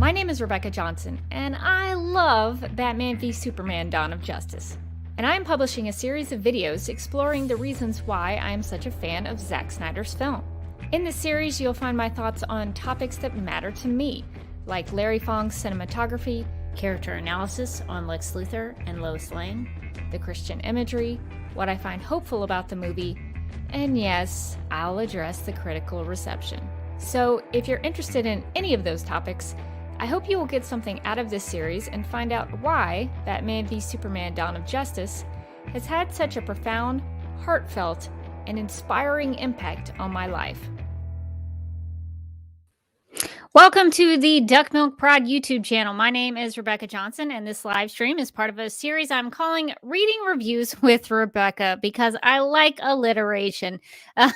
My name is Rebecca Johnson, and I love Batman v Superman: Dawn of Justice. And I am publishing a series of videos exploring the reasons why I am such a fan of Zack Snyder's film. In this series, you'll find my thoughts on topics that matter to me, like Larry Fong's cinematography, character analysis on Lex Luthor and Lois Lane, the Christian imagery, what I find hopeful about the movie, and yes, I'll address the critical reception. So if you're interested in any of those topics, I hope you will get something out of this series and find out why Batman v Superman: Dawn of Justice has had such a profound, heartfelt, and inspiring impact on my life. Welcome to the Duck Milk Prod YouTube channel. My name is Rebecca Johnson, and this live stream is part of a series I'm calling Reading Reviews with Rebecca because I like alliteration.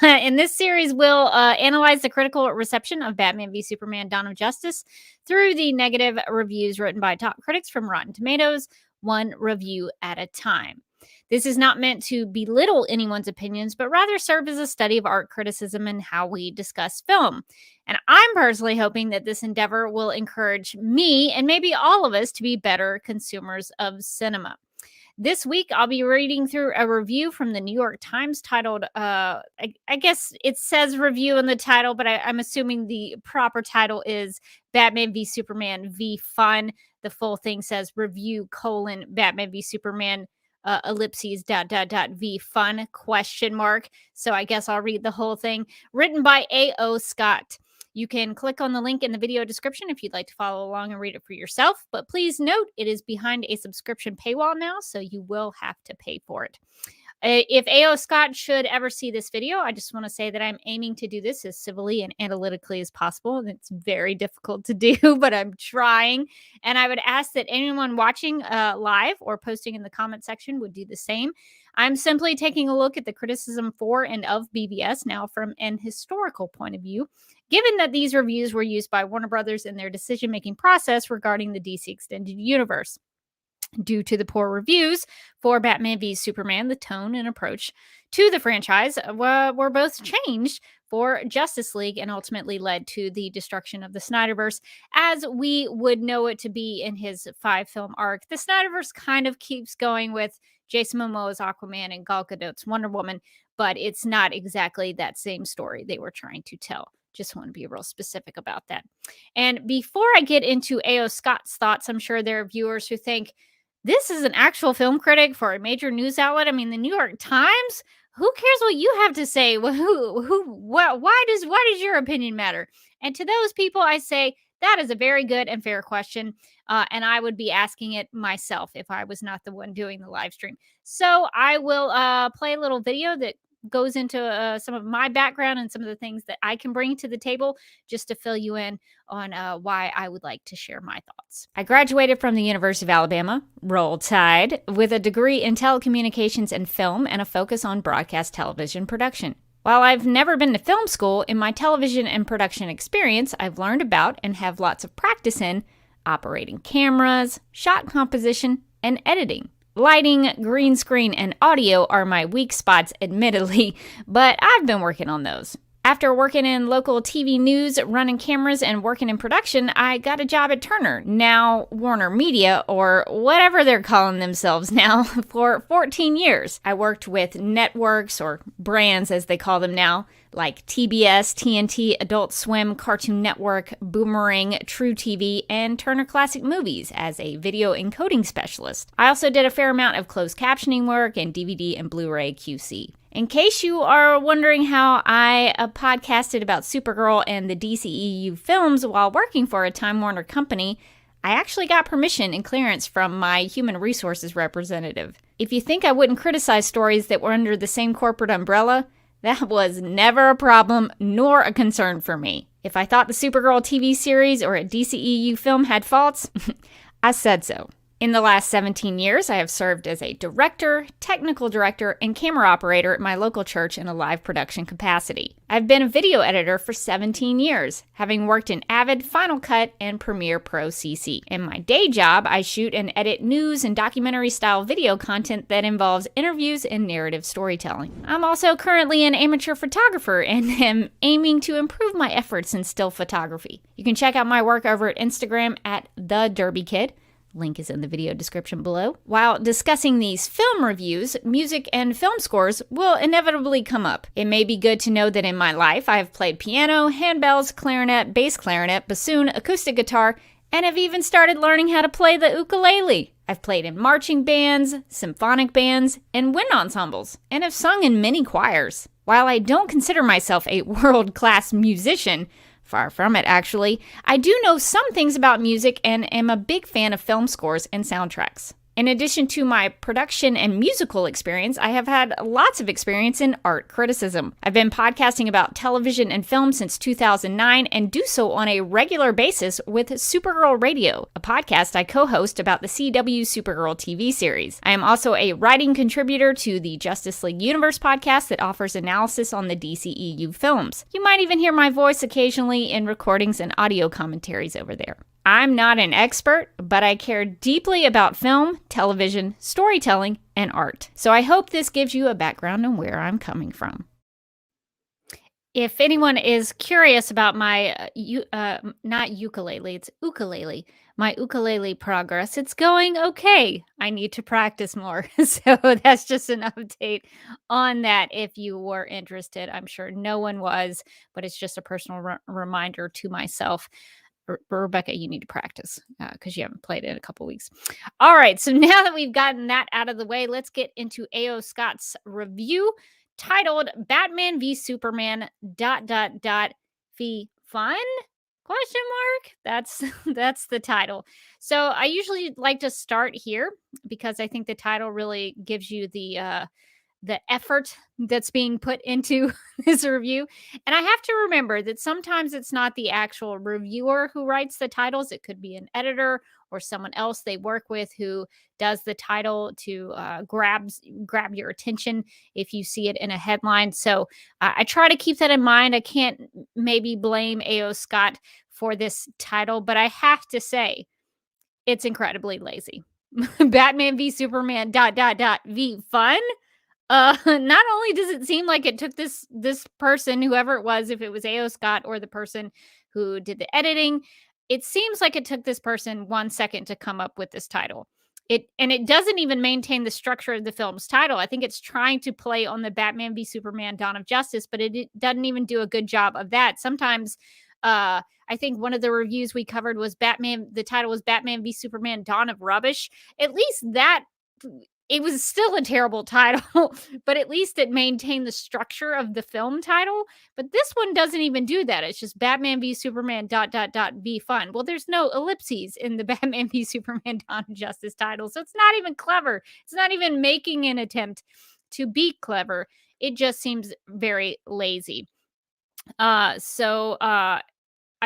In this series, we'll analyze the critical reception of Batman v Superman: Dawn of Justice through the negative reviews written by top critics from Rotten Tomatoes, one review at a time. This is not meant to belittle anyone's opinions, but rather serve as a study of art criticism and how we discuss film. And I'm personally hoping that this endeavor will encourage me and maybe all of us to be better consumers of cinema. This week, I'll be reading through a review from the New York Times titled, I guess it says review in the title, but I'm assuming the proper title is Batman v Superman v Fun. The full thing says review : Batman v Superman ellipses ... v fun ? So I guess I'll read the whole thing. Written by A.O. Scott. You can click on the link in the video description if you'd like to follow along and read it for yourself. But please note, it is behind a subscription paywall now, so you will have to pay for it. If A.O. Scott should ever see this video, I just want to say that I'm aiming to do this as civilly and analytically as possible. And it's very difficult to do, but I'm trying. And I would ask that anyone watching live or posting in the comment section would do the same. I'm simply taking a look at the criticism for and of BVS now from an historical point of view, given that these reviews were used by Warner Brothers in their decision-making process regarding the DC Extended Universe. Due to the poor reviews for Batman v Superman, the tone and approach to the franchise were both changed for Justice League and ultimately led to the destruction of the Snyderverse as we would know it to be in his 5-film arc. The Snyderverse kind of keeps going with Jason Momoa's Aquaman and Gal Gadot's Wonder Woman, but it's not exactly that same story they were trying to tell. Just want to be real specific about that. And before I get into A.O. Scott's thoughts, I'm sure there are viewers who think, this is an actual film critic for a major news outlet. I mean, the New York Times? Who cares what you have to say? Why does your opinion matter? And to those people, I say that is a very good and fair question. And I would be asking it myself if I was not the one doing the live stream. So I will play a little video that goes into some of my background and some of the things that I can bring to the table just to fill you in on why I would like to share my thoughts. I graduated from the University of Alabama, Roll Tide, with a degree in telecommunications and film and a focus on broadcast television production. While I've never been to film school, in my television and production experience, I've learned about and have lots of practice in operating cameras, shot composition, and editing. Lighting, green screen, and audio are my weak spots, admittedly, but I've been working on those. After working in local TV news, running cameras, and working in production, I got a job at Turner, now Warner Media, or whatever they're calling themselves now, for 14 years. I worked with networks, or brands as they call them now, like TBS, TNT, Adult Swim, Cartoon Network, Boomerang, True TV, and Turner Classic Movies as a video encoding specialist. I also did a fair amount of closed captioning work and DVD and Blu-ray QC. In case you are wondering how I podcasted about Supergirl and the DCEU films while working for a Time Warner company, I actually got permission and clearance from my human resources representative. If you think I wouldn't criticize stories that were under the same corporate umbrella, that was never a problem nor a concern for me. If I thought the Supergirl TV series or a DCEU film had faults, I said so. In the last 17 years, I have served as a director, technical director, and camera operator at my local church in a live production capacity. I've been a video editor for 17 years, having worked in Avid, Final Cut, and Premiere Pro CC. In my day job, I shoot and edit news and documentary-style video content that involves interviews and narrative storytelling. I'm also currently an amateur photographer and am aiming to improve my efforts in still photography. You can check out my work over at Instagram at @TheDerbyKid. Link is in the video description below. While discussing these film reviews, music and film scores will inevitably come up. It may be good to know that in my life, I have played piano, handbells, clarinet, bass clarinet, bassoon, acoustic guitar, and have even started learning how to play the ukulele. I've played in marching bands, symphonic bands, and wind ensembles, and have sung in many choirs. While I don't consider myself a world-class musician, far from it, actually, I do know some things about music and am a big fan of film scores and soundtracks. In addition to my production and musical experience, I have had lots of experience in art criticism. I've been podcasting about television and film since 2009 and do so on a regular basis with Supergirl Radio, a podcast I co-host about the CW Supergirl TV series. I am also a writing contributor to the Justice League Universe podcast that offers analysis on the DCEU films. You might even hear my voice occasionally in recordings and audio commentaries over there. I'm not an expert, but I care deeply about film, television, storytelling, and art. So I hope this gives you a background on where I'm coming from. If anyone is curious about my, not ukulele, it's ukulele, my ukulele progress, it's going okay. I need to practice more. So that's just an update on that if you were interested. I'm sure no one was, but it's just a personal reminder to myself. Rebecca, you need to practice because you haven't played it in a couple weeks. All right, so now that we've gotten that out of the way, let's get into A.O. Scott's review titled Batman v Superman ... v fun? Question mark? That's the title. So I usually like to start here because I think the title really gives you the effort that's being put into this review. And I have to remember that sometimes it's not the actual reviewer who writes the titles. It could be an editor or someone else they work with who does the title to grab your attention if you see it in a headline. So I try to keep that in mind. I can't maybe blame A.O. Scott for this title, but I have to say it's incredibly lazy. Batman v Superman ... v fun? Not only does it seem like it took this person, whoever it was, if it was A.O. Scott or the person who did the editing, it seems like it took this person 1 second to come up with this title. It doesn't even maintain the structure of the film's title. I think it's trying to play on the Batman v Superman Dawn of Justice, but it doesn't even do a good job of that. Sometimes I think one of the reviews we covered was the title was Batman v Superman Dawn of Rubbish. At least that it was still a terrible title, but at least it maintained the structure of the film title. But this one doesn't even do that. It's just Batman v Superman ... v fun. Well, there's no ellipses in the Batman v Superman Dawn of Justice title, so it's not even clever. It's not even making an attempt to be clever. It just seems very lazy. So I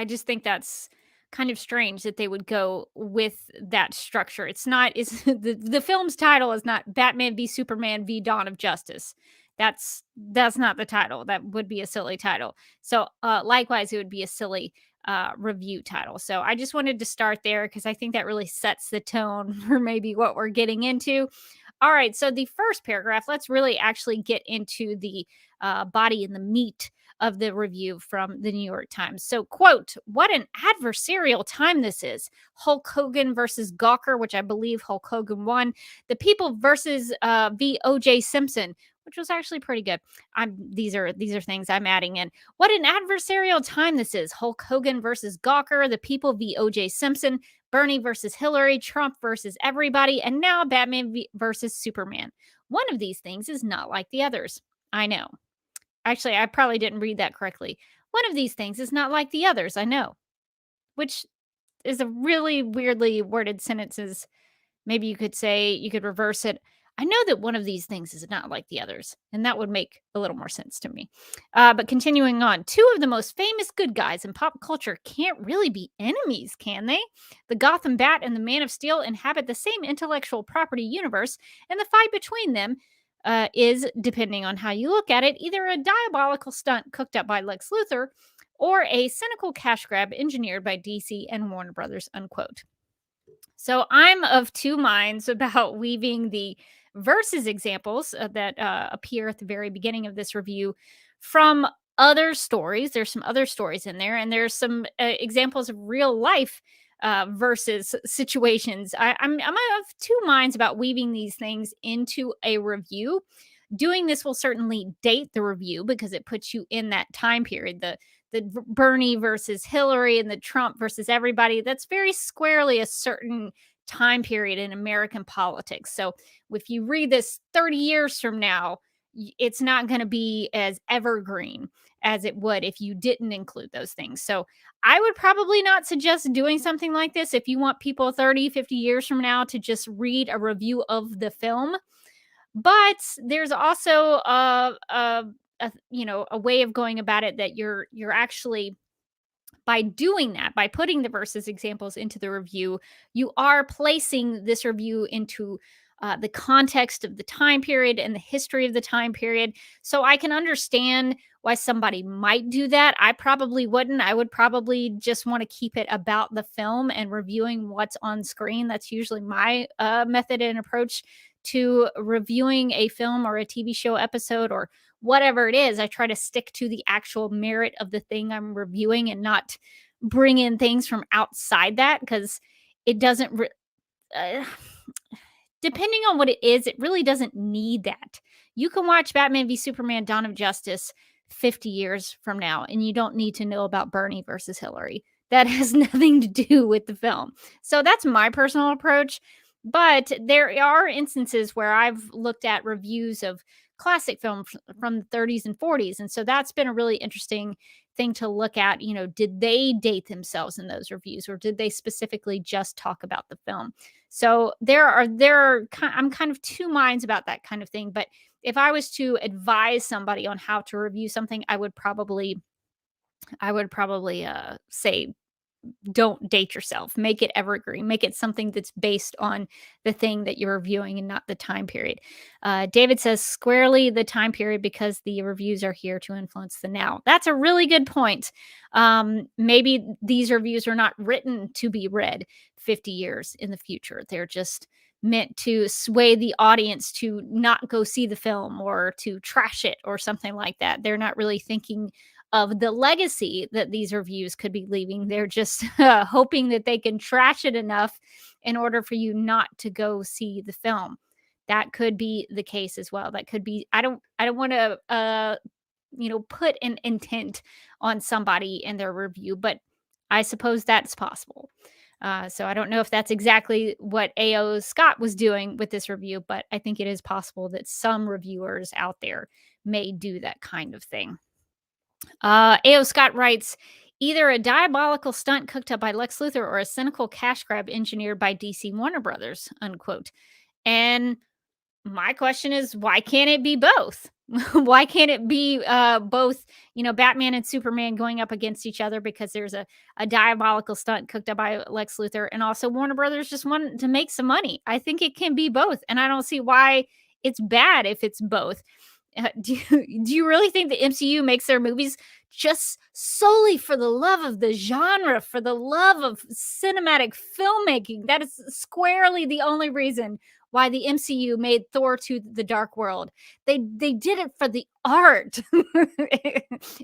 just think that's kind of strange that they would go with that structure. It's the film's title is not Batman v Superman v Dawn of Justice. That's not the title. That would be a silly title. So likewise, it would be a silly review title. So I just wanted to start there because I think that really sets the tone for maybe what we're getting into. All right, so the first paragraph, let's really actually get into the body and the meat of the review from the New York Times. So, quote, what an adversarial time this is. Hulk Hogan versus Gawker, which I believe Hulk Hogan won. The People versus v. O.J. Simpson, which was actually pretty good. These are things I'm adding in. What an adversarial time this is. Hulk Hogan versus Gawker, The People v. O.J. Simpson, Bernie versus Hillary, Trump versus everybody, and now Batman versus Superman. One of these things is not like the others. I know. Actually, I probably didn't read that correctly. One of these things is not like the others. I know. Which is a really weirdly worded sentences. Maybe you could reverse it. I know that one of these things is not like the others, and that would make a little more sense to me. But continuing on, two of the most famous good guys in pop culture can't really be enemies, can they? The Gotham Bat and the Man of Steel inhabit the same intellectual property universe, and the fight between them is, depending on how you look at it, either a diabolical stunt cooked up by Lex Luthor or a cynical cash grab engineered by DC and Warner Brothers, unquote. So I'm of two minds about weaving the versus examples that appear at the very beginning of this review from other stories. There's some other stories in there, and there's some examples of real life versus situations. I'm of two minds about weaving these things into a review. Doing this will certainly date the review because it puts you in that time period. The Bernie versus Hillary and the Trump versus everybody, that's very squarely a certain time period in American politics. So if you read this 30 years from now, it's not going to be as evergreen as it would if you didn't include those things. So I would probably not suggest doing something like this if you want people 30, 50 years from now to just read a review of the film. But there's also a way of going about it that you're actually, by doing that, by putting the versus examples into the review, you are placing this review into the context of the time period and the history of the time period. So I can understand why somebody might do that. I probably wouldn't. I would probably just want to keep it about the film and reviewing what's on screen. That's usually my method and approach to reviewing a film or a TV show episode or whatever it is. I try to stick to the actual merit of the thing I'm reviewing and not bring in things from outside that, because it doesn't depending on what it is, it really doesn't need that. You can watch Batman v Superman Dawn of Justice 50 years from now, and you don't need to know about Bernie versus Hillary. That has nothing to do with the film. So that's my personal approach. But there are instances where I've looked at reviews of classic films from the 30s and 40s. And so that's been a really interesting thing to look at. You know, did they date themselves in those reviews, or did they specifically just talk about the film? So I'm kind of two minds about that kind of thing. But if I was to advise somebody on how to review something, I would probably say, don't date yourself. Make it evergreen. Make it something that's based on the thing that you're reviewing and not the time period. David says squarely the time period because the reviews are here to influence the now. That's a really good point. Maybe these reviews are not written to be read 50 years in the future. They're just meant to sway the audience to not go see the film or to trash it or something like that. They're not really thinking of the legacy that these reviews could be leaving. They're just hoping that they can trash it enough in order for you not to go see the film. That could be the case as well. That could be, I don't want to put an intent on somebody in their review, but I suppose that's possible. So I don't know if that's exactly what A.O. Scott was doing with this review, but I think it is possible that some reviewers out there may do that kind of thing. A.O. Scott writes, either a diabolical stunt cooked up by Lex Luthor or a cynical cash grab engineered by DC Warner Brothers, unquote. And my question is, why can't it be both? Why can't it be both, Batman and Superman going up against each other because there's a diabolical stunt cooked up by Lex Luthor, and also Warner Brothers just wanted to make some money? I think it can be both, and I don't see why it's bad if it's both. Do you really think the MCU makes their movies just solely for the love of the genre, for the love of cinematic filmmaking? That is squarely the only reason why the MCU made Thor to the Dark World. They did it for the art.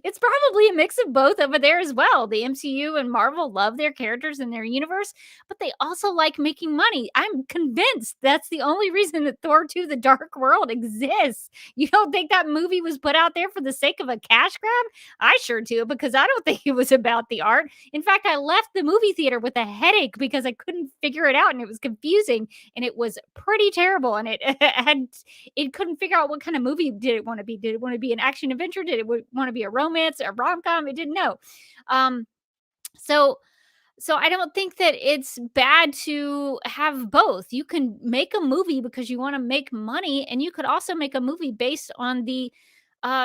It's probably a mix of both over there as well. The MCU and Marvel love their characters and their universe, but they also like making money. I'm convinced that's the only reason that Thor 2 The Dark World exists. You don't think that movie was put out there for the sake of a cash grab? I sure do, because I don't think it was about the art. In fact, I left the movie theater with a headache because I couldn't figure it out and it was confusing and it was pretty terrible. And it couldn't figure out what kind of movie did it want to be. Did it want to be an action adventure? Did it want to be a romance, a rom com? It didn't know. Um, so so I don't think that it's bad to have both. You can make a movie because you want to make money, and you could also make a movie based on the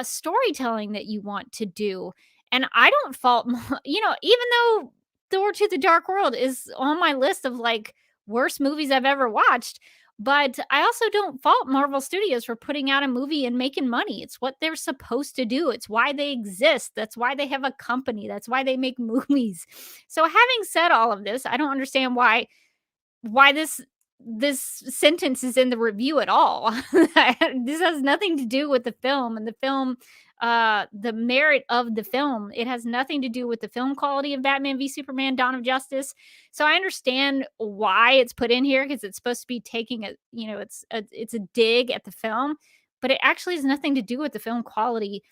storytelling that you want to do. And I don't fault, even though Thor to the Dark World is on my list of like worst movies I've ever watched. But I also don't fault Marvel Studios for putting out a movie and making money. It's what they're supposed to do. It's why they exist. That's why they have a company. That's why they make movies. So having said all of this, I don't understand why this sentence is in the review at all. This has nothing to do with the film and the film the merit of the film. It has nothing to do with the film quality of Batman v Superman Dawn of Justice. So I understand why it's put in here because it's supposed to be taking it's a dig at the film, but it actually has nothing to do with the film quality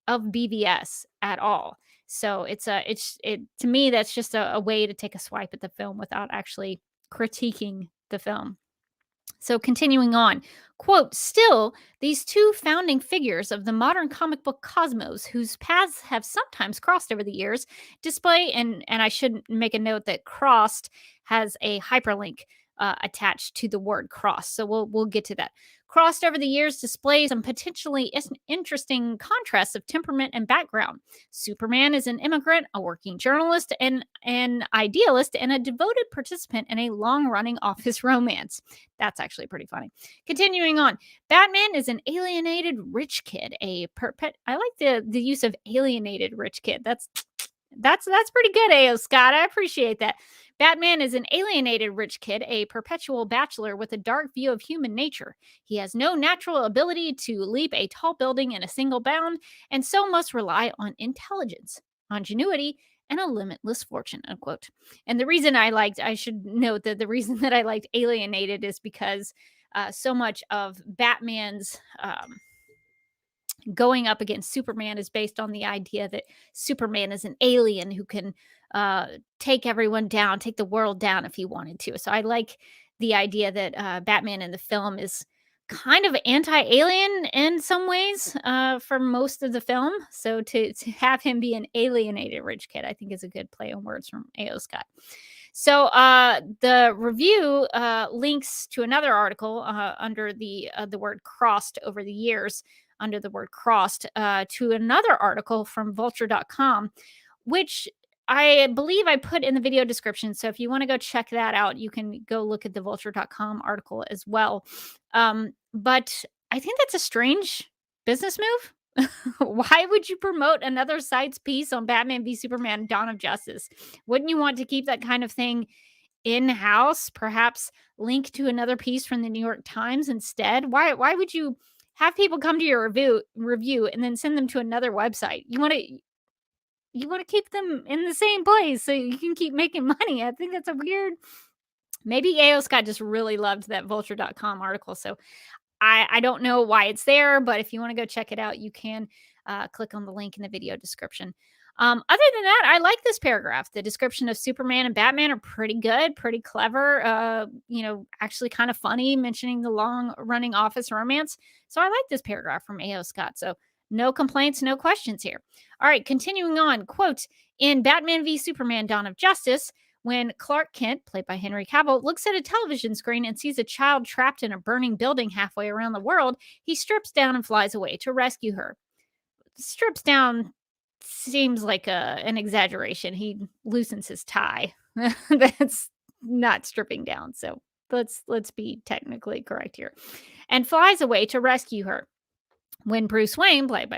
of BVS at all. So it to me that's just a way to take a swipe at the film without actually critiquing the film. So continuing on, quote, still, these two founding figures of the modern comic book cosmos, whose paths have sometimes crossed over the years, display, and I should make a note that crossed has a hyperlink attached to the word cross. So we'll get to that. Crossed over the years displays some potentially interesting contrasts of temperament and background. Superman is an immigrant, a working journalist, and an idealist, and a devoted participant in a long-running office romance. That's actually pretty funny. Continuing on, Batman is an alienated rich kid. I like the use of alienated rich kid. That's pretty good, A.O. Scott. I appreciate that. Batman is an alienated rich kid, a perpetual bachelor with a dark view of human nature. He has no natural ability to leap a tall building in a single bound, and so must rely on intelligence, ingenuity, and a limitless fortune, unquote. And I should note that the reason that I liked alienated is because so much of Batman's going up against Superman is based on the idea that Superman is an alien who can take everyone down, take the world down if he wanted to. So I like the idea that Batman in the film is kind of anti-alien in some ways for most of the film. So to have him be an alienated rich kid, I think is a good play on words from A.O. Scott. So the review links to another article under the word crossed over the years, under the word crossed, to another article from vulture.com, which I believe I put in the video description. So if you want to go check that out, you can go look at the vulture.com article as well. But I think that's a strange business move. Why would you promote another site's piece on Batman v Superman Dawn of Justice? Wouldn't you want to keep that kind of thing in-house? Perhaps link to another piece from the New York Times instead? Why would you have people come to your review and then send them to another website? You want to keep them in the same place so you can keep making money. I think that's a weird. Maybe A.O. Scott just really loved that vulture.com article. So I don't know why it's there, but if you want to go check it out, you can click on the link in the video description. Other than that, I like this paragraph. The description of Superman and Batman are pretty good, pretty clever, actually kind of funny, mentioning the long-running office romance. So I like this paragraph from A.O. Scott. So no complaints, no questions here. All right, continuing on. Quote, in Batman v Superman Dawn of Justice, when Clark Kent, played by Henry Cavill, looks at a television screen and sees a child trapped in a burning building halfway around the world, he strips down and flies away to rescue her. Strips down seems like an exaggeration. He loosens his tie. That's not stripping down. So let's be technically correct here. And flies away to rescue her. When Bruce Wayne, played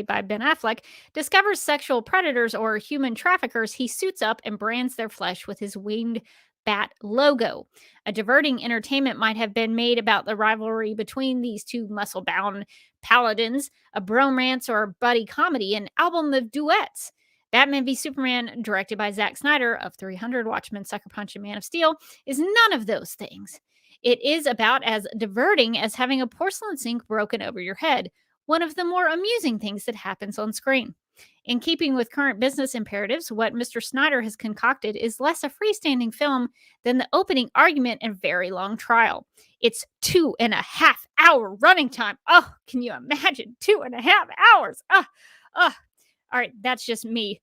by Ben Affleck, discovers sexual predators or human traffickers, he suits up and brands their flesh with his winged Bat logo. A diverting entertainment might have been made about the rivalry between these two muscle bound paladins, a bromance or a buddy comedy, an album of duets. Batman v Superman, directed by Zack Snyder of 300, Watchmen, Sucker Punch, and Man of Steel, is none of those things. It is about as diverting as having a porcelain sink broken over your head, one of the more amusing things that happens on screen. In keeping with current business imperatives, what Mr. Snyder has concocted is less a freestanding film than the opening argument in a very long trial. It's 2.5 hour running time. Oh, can you imagine? 2.5 hours. Oh. All right, that's just me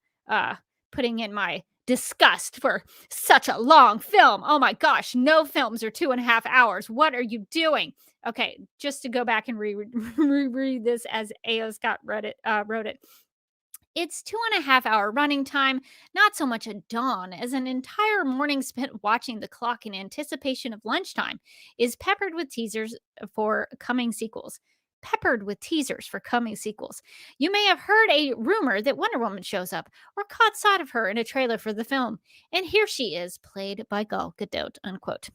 putting in my disgust for such a long film. Oh my gosh, no films are 2.5 hours. What are you doing? Okay, just to go back and reread this as A.O. Scott wrote it. Its 2.5 hour running time, not so much a dawn as an entire morning spent watching the clock in anticipation of lunchtime, is peppered with teasers for coming sequels. Peppered with teasers for coming sequels. You may have heard a rumor that Wonder Woman shows up or caught sight of her in a trailer for the film. And here she is, played by Gal Gadot, unquote.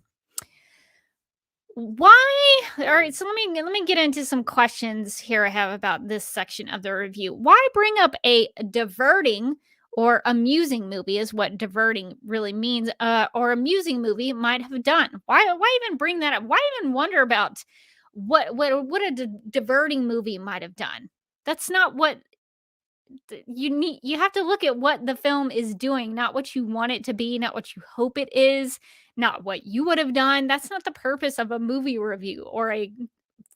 Why? All right, so let me get into some questions here I have about this section of the review. Why bring up a diverting or amusing movie is what diverting really means, or amusing movie might have done. Why even bring that up? Why even wonder about what a diverting movie might have done? That's not what you need. You have to look at what the film is doing, not what you want it to be, not what you hope it is, not what you would have done. That's not the purpose of a movie review or a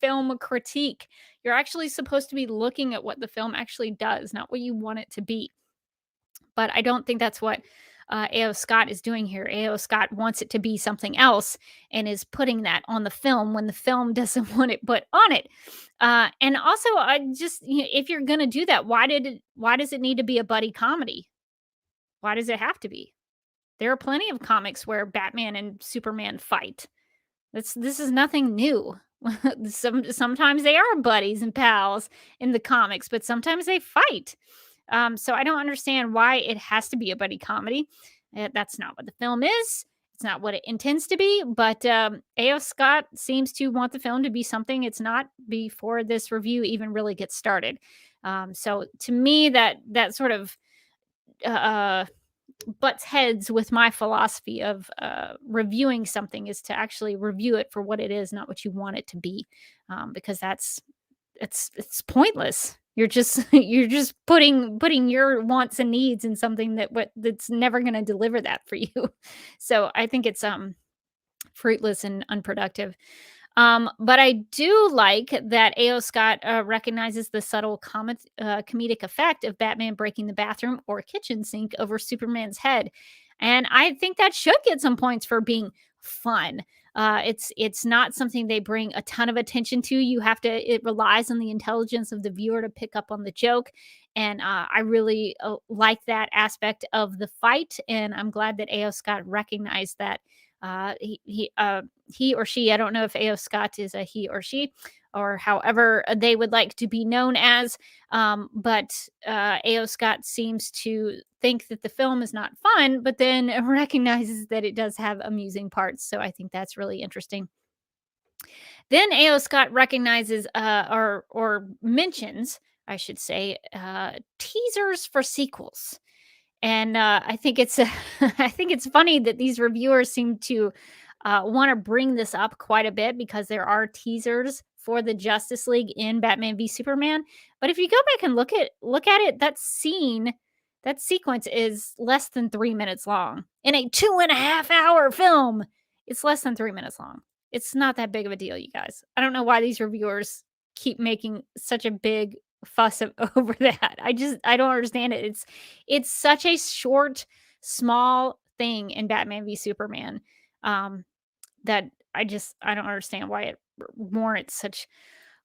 film critique. You're actually supposed to be looking at what the film actually does, not what you want it to be. But I don't think that's what A.O. Scott is doing here. A.O. Scott wants it to be something else and is putting that on the film when the film doesn't want it put on it. And also, I just if you're gonna do that, why does it need to be a buddy comedy? Why does it have to be? There are plenty of comics where Batman and Superman fight. This is nothing new. Sometimes they are buddies and pals in the comics, but sometimes they fight. So I don't understand why it has to be a buddy comedy. That's not what the film is. It's not what it intends to be. But A.O. Scott seems to want the film to be something it's not before this review even really gets started. So to me, that sort of uh, butts heads with my philosophy of reviewing something is to actually review it for what it is, not what you want it to be, because it's pointless. You're just putting your wants and needs in something that's never going to deliver that for you. So I think it's fruitless and unproductive. But I do like that A.O. Scott recognizes the subtle comedic effect of Batman breaking the bathroom or kitchen sink over Superman's head. And I think that should get some points for being fun. It's not something they bring a ton of attention to. It relies on the intelligence of the viewer to pick up on the joke. And I really like that aspect of the fight. And I'm glad that A.O. Scott recognized that he or she, I don't know if A.O. Scott is a he or she or however they would like to be known as. But A.O. Scott seems to think that the film is not fun, but then recognizes that it does have amusing parts. So I think that's really interesting. Then A.O. Scott recognizes or mentions, I should say, teasers for sequels. And I think it's I think it's funny that these reviewers seem to want to bring this up quite a bit because there are teasers for the Justice League in Batman v Superman. But if you go back and look at it, that sequence is less than 3 minutes long. In a 2.5 hour film, it's less than 3 minutes long. It's not that big of a deal, you guys. I don't know why these reviewers keep making such a big fuss over that. I don't understand it. It's such a short, small thing in Batman v Superman that I don't understand why it warrants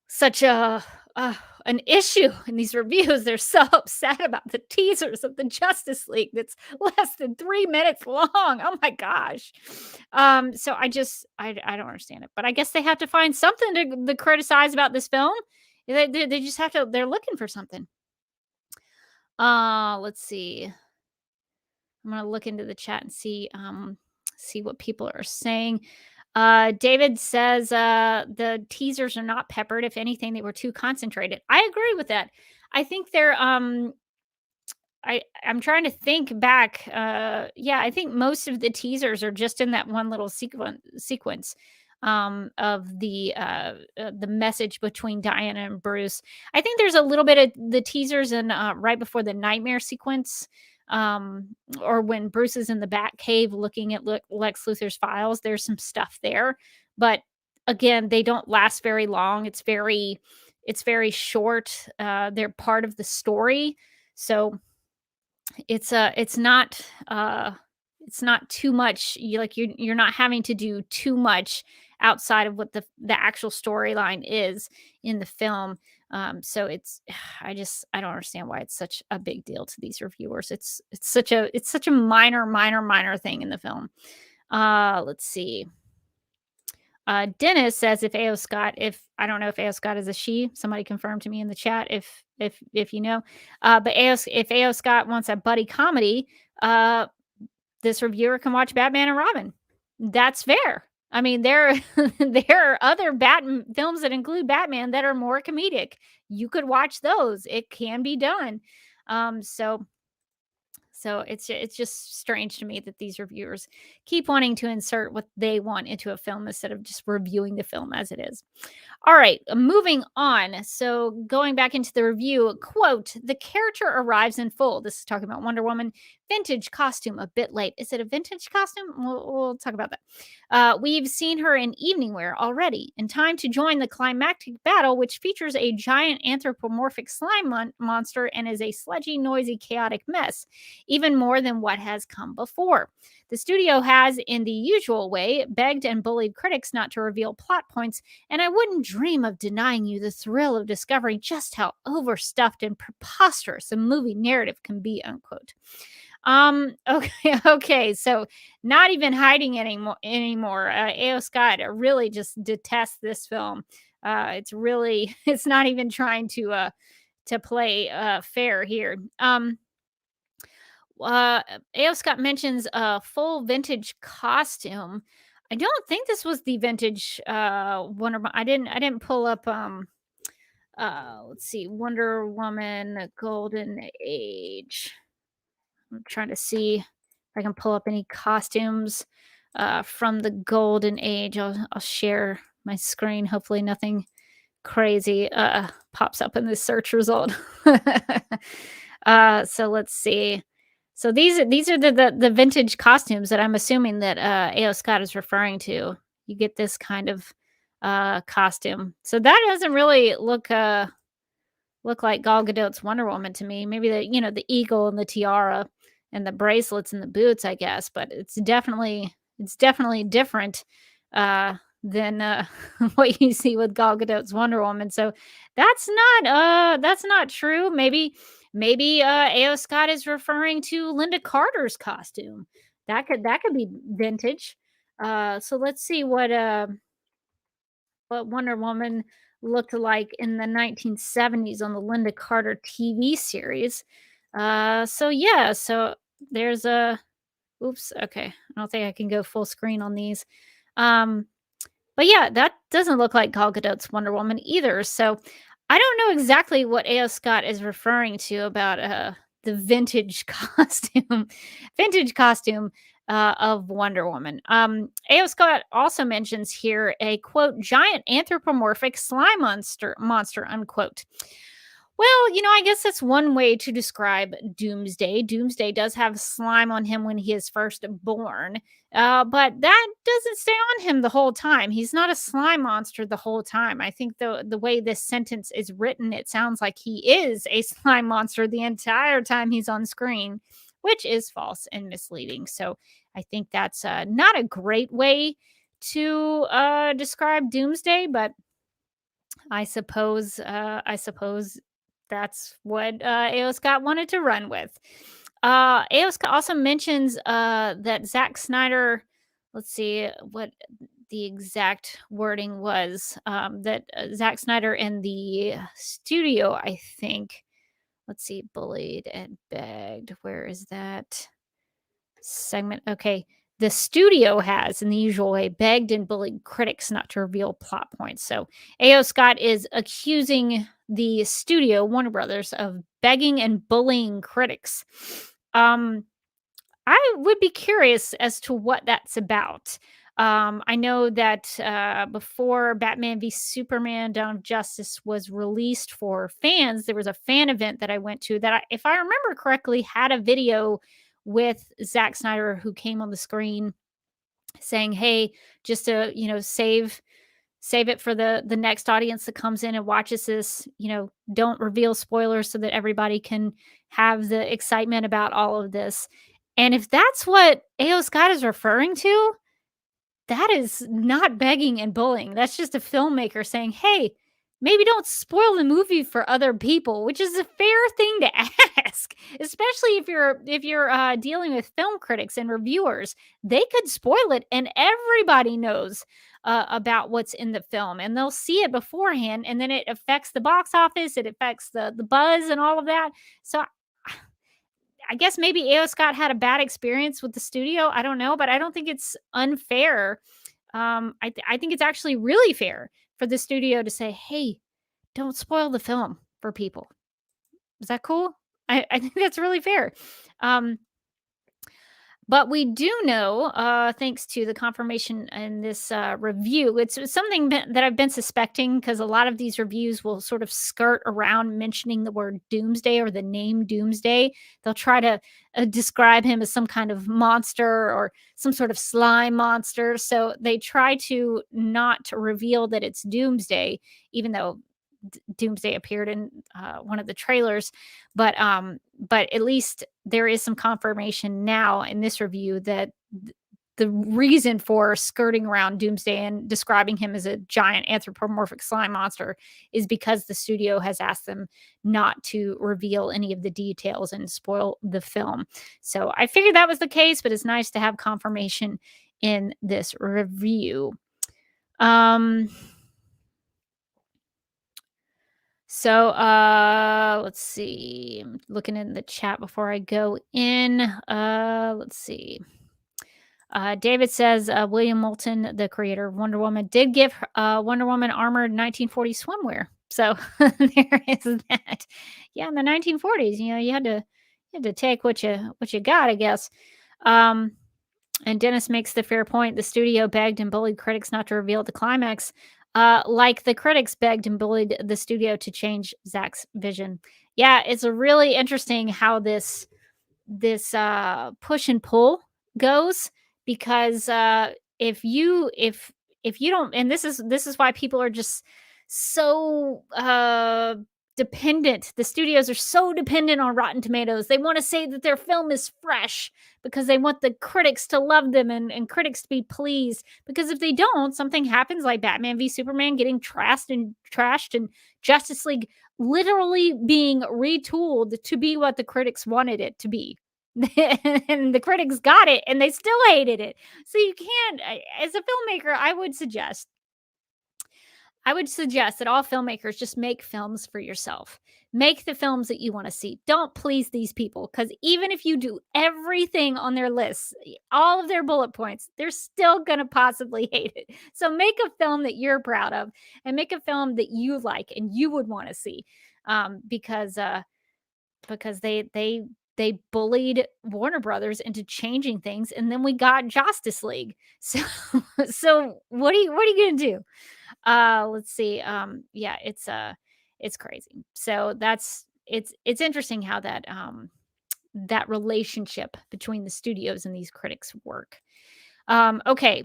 such an issue in these reviews. They're so upset about the teasers of the Justice League that's less than 3 minutes long. Oh my gosh. So I don't understand it. But I guess they have to find something to criticize about this film. They just have to. They're looking for something. Let's see. I'm gonna look into the chat and see see what people are saying. David says the teasers are not peppered. If anything, they were too concentrated. I agree with that. I think they're I'm trying to think back. Yeah, I think most of the teasers are just in that one little sequence of the message between Diana and Bruce. I think there's a little bit of the teasers in right before the nightmare sequence, or when Bruce is in the Bat Cave looking at Lex Luthor's files. There's some stuff there, but again, they don't last very long. It's very short. They're part of the story, so uh it's not too much. You're not having to do too much outside of what the actual storyline is in the film. So it's I don't understand why it's such a big deal to these reviewers. It's such a minor thing in the film. Let's see. Dennis says if AO Scott, if I don't know if AO Scott is a she, somebody confirm to me in the chat if you know. But if AO Scott wants a buddy comedy, uh, this reviewer can watch Batman and Robin. That's fair. I mean, there there are other Batman films that include Batman that are more comedic. You could watch those. It can be done. So it's just strange to me that these reviewers keep wanting to insert what they want into a film instead of just reviewing the film as it is. All right, moving on. So going back into the review, quote, the character arrives in full. This is talking about Wonder Woman. Vintage costume, a bit late. Is it a vintage costume? We'll talk about that. We've seen her in evening wear already. In time to join the climactic battle, which features a giant anthropomorphic slime monster and is a sludgy, noisy, chaotic mess, even more than what has come before. The studio has, in the usual way, begged and bullied critics not to reveal plot points, and I wouldn't dream of denying you the thrill of discovering just how overstuffed and preposterous the movie narrative can be, unquote. Okay, so not even hiding anymore. A.O. Scott really just detests this film. It's not even trying to play fair here. A.O. Scott mentions a full vintage costume. I don't think this was the vintage Wonder Woman. I didn't pull up let's see, Wonder Woman Golden Age. I'm trying to see if I can pull up any costumes from the Golden Age. I'll share my screen. Hopefully nothing crazy pops up in this search result. So let's see. So these are the vintage costumes that I'm assuming that A.O. Scott is referring to. You get this kind of costume. So that doesn't really look like Gal Gadot's Wonder Woman to me. Maybe the eagle and the tiara and the bracelets and the boots, I guess, but it's definitely different than what you see with Gal Gadot's Wonder Woman. So that's not true. Maybe A.O. Scott is referring to Linda Carter's costume. That could be vintage. So let's see what Wonder Woman looked like in the 1970s on the Linda Carter TV series. So yeah, so there's a oops, okay. I don't think I can go full screen on these. Um, but yeah, that doesn't look like Gal Gadot's Wonder Woman either. So I don't know exactly what A.O. Scott is referring to about the vintage costume of Wonder Woman. A.O. Scott also mentions here a quote giant anthropomorphic slime monster unquote. Well, I guess that's one way to describe Doomsday. Doomsday does have slime on him when he is first born, but that doesn't stay on him the whole time. He's not a slime monster the whole time. I think the way this sentence is written, it sounds like he is a slime monster the entire time he's on screen, which is false and misleading. So I think that's not a great way to describe Doomsday, but I suppose that's what A.O. Scott wanted to run with. A.O. Scott also mentions that Zack Snyder, let's see what the exact wording was, that Zack Snyder and the studio, I think, let's see, bullied and begged. Where is that segment? Okay. the studio has, in the usual way, begged and bullied critics not to reveal plot points. So A.O. Scott is accusing the studio, Warner Brothers, of begging and bullying critics. I would be curious as to what that's about. I know that before Batman v Superman: Dawn of Justice was released for fans, there was a fan event that I went to that, if I remember correctly, had a video with Zack Snyder, who came on the screen saying, "Hey, just to save it for the next audience that comes in and watches this. Don't reveal spoilers so that everybody can have the excitement about all of this." And if that's what A.O. Scott is referring to, that is not begging and bullying. That's just a filmmaker saying, "Hey, maybe don't spoil the movie for other people," which is a fair thing to ask, especially if you're dealing with film critics and reviewers. They could spoil it, and everybody knows about what's in the film, and they'll see it beforehand, and then it affects the box office, it affects the buzz and all of that. So I guess maybe A.O. Scott had a bad experience with the studio. I don't know, but I don't think it's unfair. I think it's actually really fair for the studio to say, "Hey, don't spoil the film for people." Is that cool? I think that's really fair. Um, but we do know, thanks to the confirmation in this review, it's something that I've been suspecting, because a lot of these reviews will sort of skirt around mentioning the word Doomsday or the name Doomsday. They'll try to describe him as some kind of monster or some sort of slime monster. So they try to not reveal that it's Doomsday, even though Doomsday appeared in one of the trailers. But at least there is some confirmation now in this review that the reason for skirting around Doomsday and describing him as a giant anthropomorphic slime monster is because the studio has asked them not to reveal any of the details and spoil the film. So I figured that was the case, but it's nice to have confirmation in this review. Um, let's see. I'm looking in the chat before I go in. Let's see. David says William Moulton, the creator of Wonder Woman, did give Wonder Woman armored 1940s swimwear. So there is that. Yeah, in the 1940s, you had to take what you got, I guess. And Dennis makes the fair point. The studio begged and bullied critics not to reveal the climax, like the critics begged and bullied the studio to change Zack's vision. Yeah, it's a really interesting how this push and pull goes, because if you don't, and this is why people are just so dependent. The studios are so dependent on Rotten Tomatoes. They want to say that their film is fresh because they want the critics to love them, and critics to be pleased, because if they don't, something happens like Batman v Superman getting trashed and Justice League literally being retooled to be what the critics wanted it to be. And the critics got it and they still hated it. So you can't, as a filmmaker, I would suggest that all filmmakers just make films for yourself. Make the films that you want to see. Don't please these people, because even if you do everything on their list, all of their bullet points, they're still going to possibly hate it. So make a film that you're proud of, and make a film that you like and you would want to see, because they bullied Warner Brothers into changing things, and then we got Justice League. So so what are you gonna do? Let's see. Yeah, it's crazy. So it's interesting how that relationship between the studios and these critics work. Okay.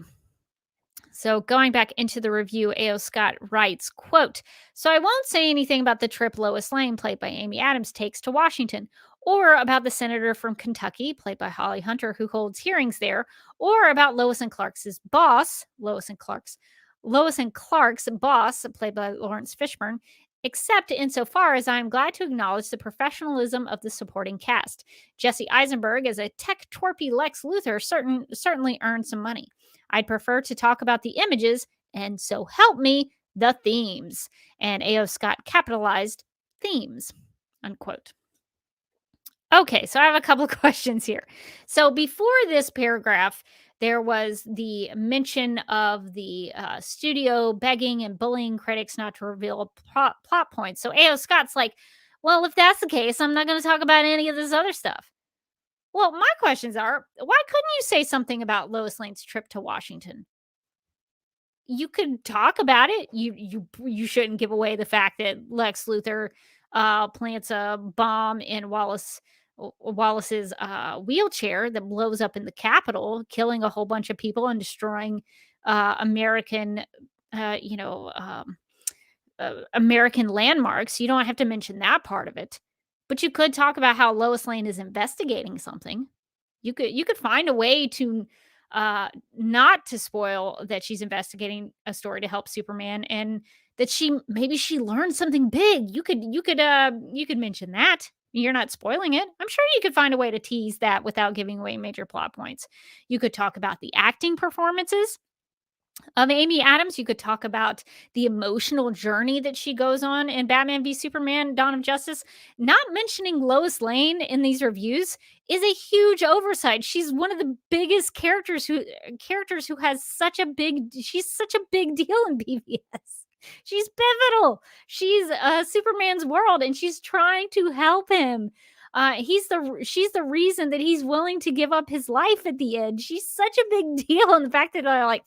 So going back into the review, A.O. Scott writes, quote, "So I won't say anything about the trip Lois Lane, played by Amy Adams, takes to Washington, or about the senator from Kentucky, played by Holly Hunter, who holds hearings there, or about Lois and Clark's boss, played by Lawrence Fishburne, except insofar as I am glad to acknowledge the professionalism of the supporting cast. Jesse Eisenberg as a tech twerpy Lex Luthor certainly earned some money. I'd prefer to talk about the images, and so help me, the themes." And A.O. Scott capitalized themes, unquote. Okay, so I have a couple of questions here. So before this paragraph, There was the mention of the studio begging and bullying critics not to reveal plot points. So A.O. Scott's like, well, if that's the case, I'm not going to talk about any of this other stuff. Well, my questions are, why couldn't you say something about Lois Lane's trip to Washington? You could talk about it. You shouldn't give away the fact that Lex Luthor plants a bomb in Wallace's wheelchair that blows up in the Capitol, killing a whole bunch of people and destroying American, uh, you know, um, American landmarks. You don't have to mention that part of it, but you could talk about how Lois Lane is investigating something. You could find a way to not to spoil that she's investigating a story to help Superman, and that she learned something big. You could mention that. You're not spoiling it. I'm sure you could find a way to tease that without giving away major plot points. You could talk about the acting performances of Amy Adams. You could talk about the emotional journey that she goes on in Batman v Superman: Dawn of Justice. Not mentioning Lois Lane in these reviews is a huge oversight. She's one of the biggest characters who has such a big she's such a big deal in BVS. She's pivotal. She's Superman's world, and she's trying to help him. She's the reason that he's willing to give up his life at the end. She's such a big deal, and the fact that I like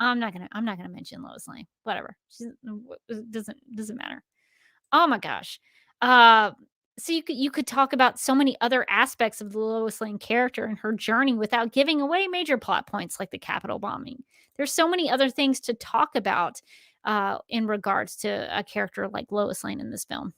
I'm not gonna mention Lois Lane. Whatever. She's doesn't matter. Oh my gosh. Uh so you could talk about so many other aspects of the Lois Lane character and her journey without giving away major plot points like the Capitol bombing. There's so many other things to talk about in regards to a character like Lois Lane in this film.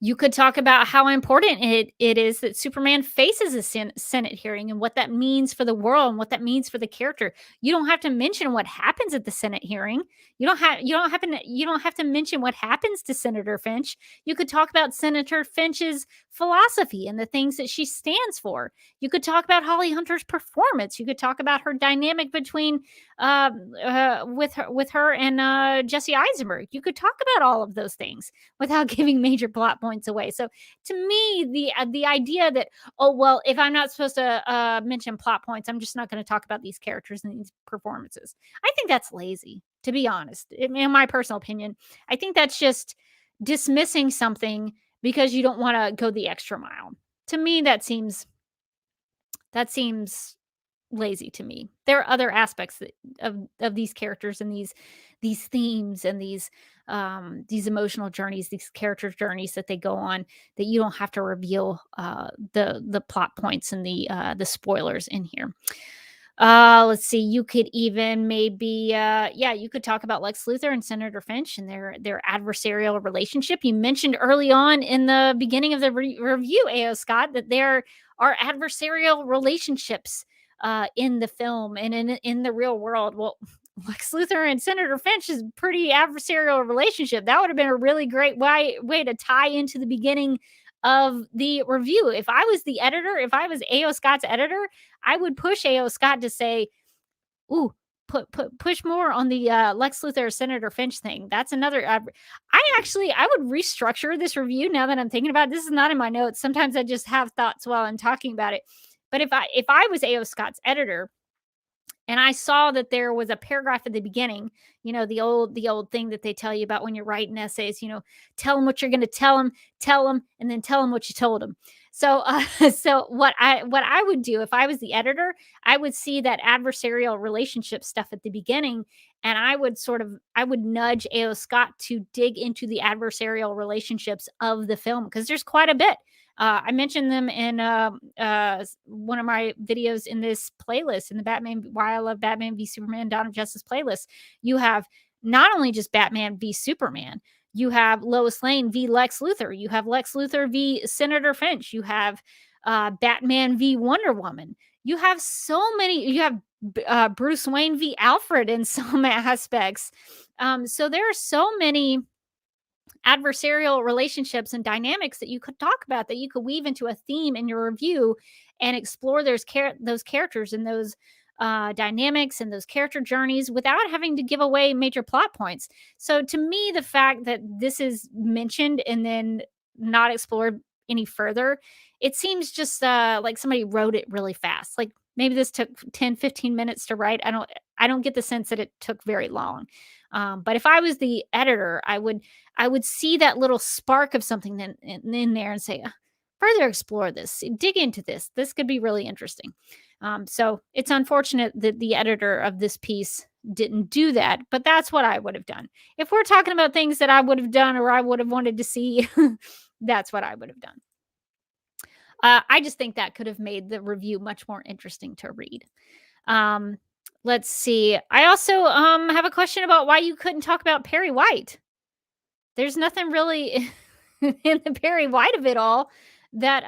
You could talk about how important it is that Superman faces a Senate hearing and what that means for the world and what that means for the character. You don't have to mention what happens at the Senate hearing. You don't have to mention what happens to Senator Finch. You could talk about Senator Finch's philosophy and the things that she stands for. You could talk about Holly Hunter's performance. You could talk about her dynamic between with her and Jesse Eisenberg. You could talk about all of those things without giving major plot points away. So to me, the idea that, oh well, if I'm not supposed to mention plot points, I'm just not going to talk about these characters and these performances. I think that's lazy, to be honest. In my personal opinion, I think that's just dismissing something because you don't want to go the extra mile. To me, that seems lazy to me. There are other aspects of these characters and these themes and these emotional journeys, these character journeys that they go on, that you don't have to reveal the plot points and the spoilers in here. Let's see. You could even maybe, yeah, you could talk about Lex Luthor and Senator Finch and their adversarial relationship. You mentioned early on in the beginning of the review, A.O. Scott, that there are adversarial relationships in the film and in the real world. Well, Lex Luthor and Senator Finch is a pretty adversarial relationship. That would have been a really great way to tie into the beginning of the review. If I was the editor, if I was A.O. Scott's editor, I would push A.O. Scott to say, "Ooh, push more on the Lex Luthor Senator Finch thing." That's another. I would restructure this review now that I'm thinking about it. This is not in my notes. Sometimes I just have thoughts while I'm talking about it. But if I was A.O. Scott's editor, and I saw that there was a paragraph at the beginning, the old thing that they tell you about when you're writing essays, tell them what you're going to tell them, and then tell them what you told them. So, so what I would do if I was the editor, I would see that adversarial relationship stuff at the beginning, and I would nudge A.O. Scott to dig into the adversarial relationships of the film, because there's quite a bit. I mentioned them in one of my videos in this playlist, in the Batman Why I Love Batman v Superman Dawn of Justice playlist. You have not only just Batman v Superman, you have Lois Lane v Lex Luthor, you have Lex Luthor v Senator Finch, you have Batman v Wonder Woman. You have Bruce Wayne v Alfred in some aspects. So there are so many adversarial relationships and dynamics that you could talk about, that you could weave into a theme in your review and explore those characters and those dynamics and those character journeys without having to give away major plot points. So to me, the fact that this is mentioned and then not explored any further, it seems just like somebody wrote it really fast. Like maybe this took 10, 15 minutes to write. I don't get the sense that it took very long. But if I was the editor, I would see that little spark of something in there and say, further explore this, dig into this. This could be really interesting. So it's unfortunate that the editor of this piece didn't do that, but that's what I would have done. If we're talking about things that I would have done or I would have wanted to see, that's what I would have done. I just think that could have made the review much more interesting to read. Um, let's see. I also have a question about why you couldn't talk about Perry White. There's nothing really in the Perry White of it all that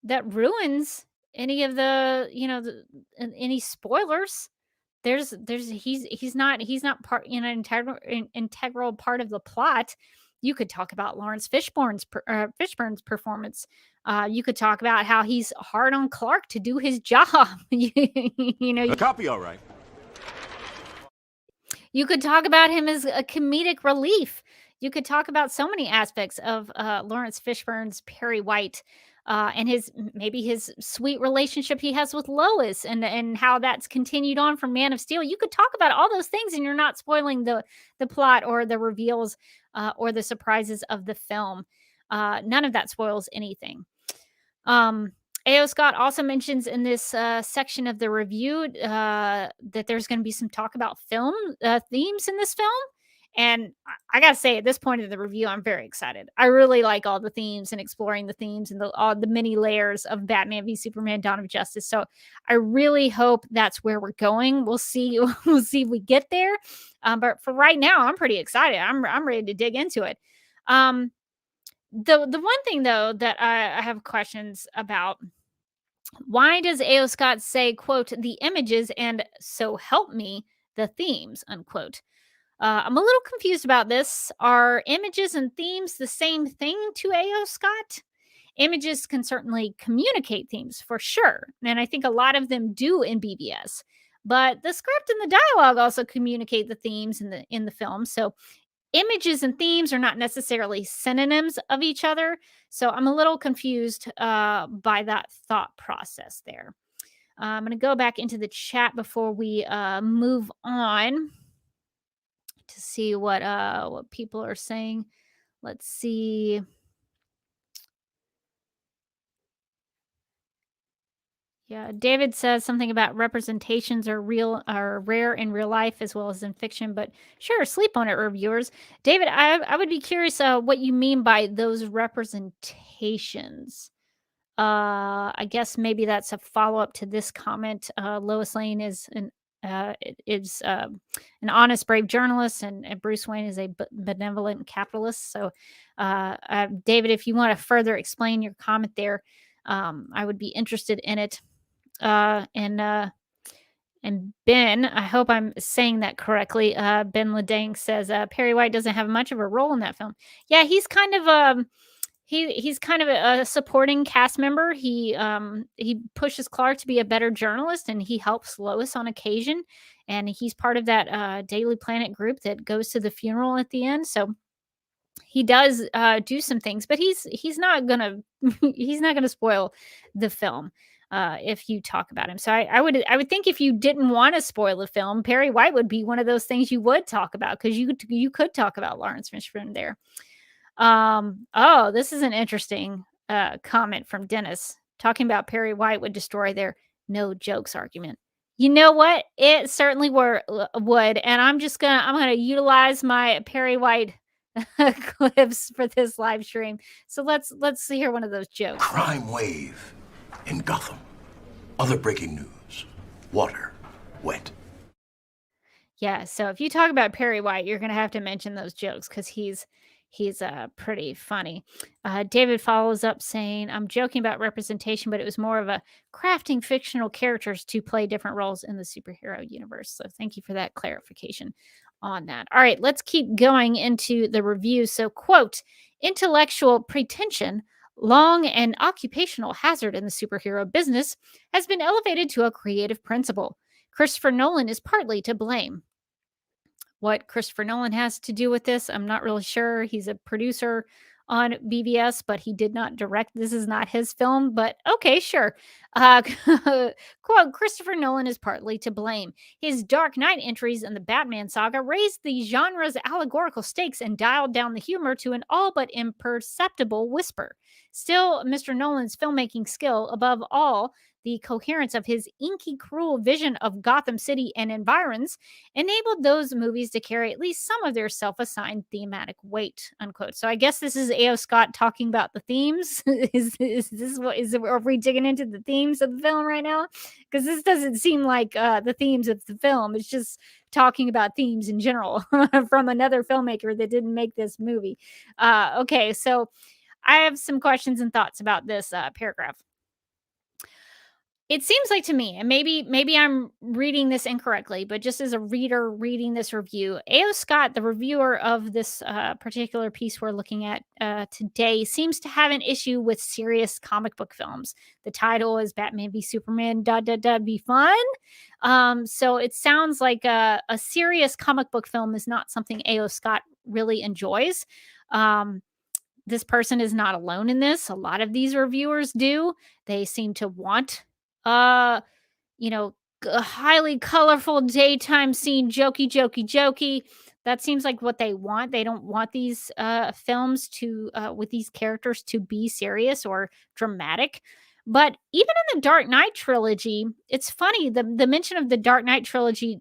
that ruins any of the, any spoilers. He's not part, integral part of the plot. You could talk about Lawrence Fishburne's performance. You could talk about how he's hard on Clark to do his job. Copy, all right. You could talk about him as a comedic relief. You could talk about so many aspects of Lawrence Fishburne's Perry White, and maybe his sweet relationship he has with Lois, and how that's continued on from Man of Steel. You could talk about all those things, and you're not spoiling the plot or the reveals or the surprises of the film. None of that spoils anything. A.O. Scott also mentions in this section of the review that there's going to be some talk about film themes in this film. And I got to say, at this point in the review, I'm very excited. I really like all the themes and exploring the themes and all the many layers of Batman v Superman: Dawn of Justice. So I really hope that's where we're going. We'll see. We'll see if we get there. But for right now, I'm pretty excited. I'm ready to dig into it. The one thing though that I have questions about: why does A.O. Scott say, quote, the images and so help me, the themes, unquote? I'm a little confused about this. Are images and themes the same thing to A.O. Scott? Images can certainly communicate themes for sure. And I think a lot of them do in BVS. But the script and the dialogue also communicate the themes in the film. So images and themes are not necessarily synonyms of each other. So I'm a little confused by that thought process there. I'm going to go back into the chat before we move on to see what people are saying. Let's see. Yeah, David says something about representations are rare in real life as well as in fiction, but sure, sleep on it, reviewers. David, I would be curious what you mean by those representations. I guess maybe that's a follow-up to this comment. Lois Lane is an honest, brave journalist, and Bruce Wayne is a benevolent capitalist. So, David, if you want to further explain your comment there, I would be interested in it. And Ben, I hope I'm saying that correctly. Ben Ledang says Perry White doesn't have much of a role in that film. Yeah, he's kind of he's kind of a supporting cast member. He pushes Clark to be a better journalist, and he helps Lois on occasion. And he's part of that Daily Planet group that goes to the funeral at the end. So he does do some things, but he's not gonna he's not gonna spoil the film if you talk about him. So I would think if you didn't want to spoil the film, Perry White would be one of those things you would talk about, because you could talk about Lawrence Fishburne there. Oh, this is an interesting comment from Dennis, talking about Perry White would destroy their no jokes argument. You know what? It certainly would, and I'm gonna utilize my Perry White clips for this live stream. So let's hear one of those jokes. Crime wave in Gotham. Other breaking news. Water wet. Yeah, so if you talk about Perry White, you're gonna have to mention those jokes, because he's pretty funny. David follows up saying, I'm joking about representation, but it was more of a crafting fictional characters to play different roles in the superhero universe. So thank you for that clarification on that. All right, let's keep going into the review. So, quote, intellectual pretension, long an occupational hazard in the superhero business, has been elevated to a creative principle. Christopher Nolan is partly to blame. What Christopher Nolan has to do with this, I'm not really sure. He's a producer on BBS, but he did not direct. This is not his film, but okay, sure. Quote, Christopher Nolan is partly to blame. His Dark Knight entries in the Batman saga raised the genre's allegorical stakes and dialed down the humor to an all but imperceptible whisper. Still, Mr. Nolan's filmmaking skill, above all, the coherence of his inky, cruel vision of Gotham City and environs, enabled those movies to carry at least some of their self-assigned thematic weight, unquote. So I guess this is A.O. Scott talking about the themes. Is this what is? Are we digging into the themes of the film right now? Because this doesn't seem like the themes of the film. It's just talking about themes in general from another filmmaker that didn't make this movie. Okay, so I have some questions and thoughts about this paragraph. It seems like to me, and maybe I'm reading this incorrectly, but just as a reader reading this review, A.O. Scott, the reviewer of this particular piece we're looking at today, seems to have an issue with serious comic book films. The title is Batman v Superman, be fun. So it sounds like a serious comic book film is not something A.O. Scott really enjoys. This person is not alone in this. A lot of these reviewers do. They seem to want uh, a highly colorful daytime scene, jokey, jokey, jokey. That seems like what they want. They don't want these films to with these characters to be serious or dramatic. But even in the Dark Knight trilogy, it's funny the mention of the Dark Knight trilogy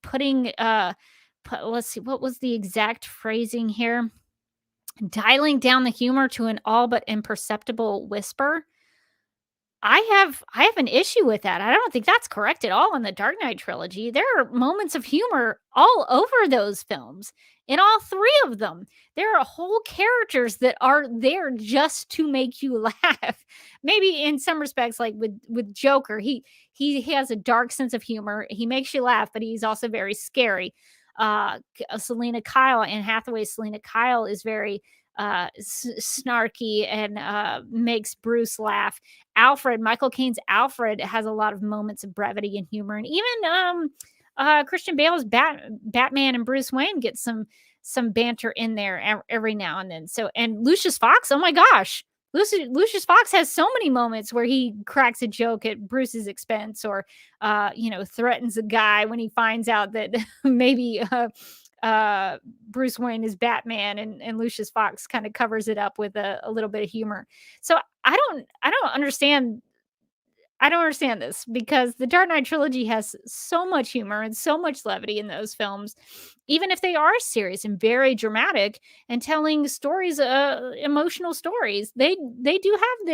putting let's see, what was the exact phrasing here? Dialing down the humor to an all but imperceptible whisper. I have an issue with that. I don't think that's correct at all in the Dark Knight trilogy. There are moments of humor all over those films. In all three of them, there are whole characters that are there just to make you laugh. Maybe in some respects, like with Joker, he has a dark sense of humor. He makes you laugh, but he's also very scary. Selena Kyle, Anne Hathaway's Selena Kyle is very snarky and makes Bruce laugh. Michael Caine's Alfred has a lot of moments of brevity and humor, and even Christian Bale's Batman and Bruce Wayne get some banter in there every now and then. So, and Lucius Fox, oh my gosh, Lucius Fox has so many moments where he cracks a joke at Bruce's expense, or threatens a guy when he finds out that maybe Bruce Wayne is Batman, and Lucius Fox kind of covers it up with a little bit of humor. So I don't understand this, because the Dark Knight trilogy has so much humor and so much levity in those films, even if they are serious and very dramatic and telling stories, emotional stories. They do have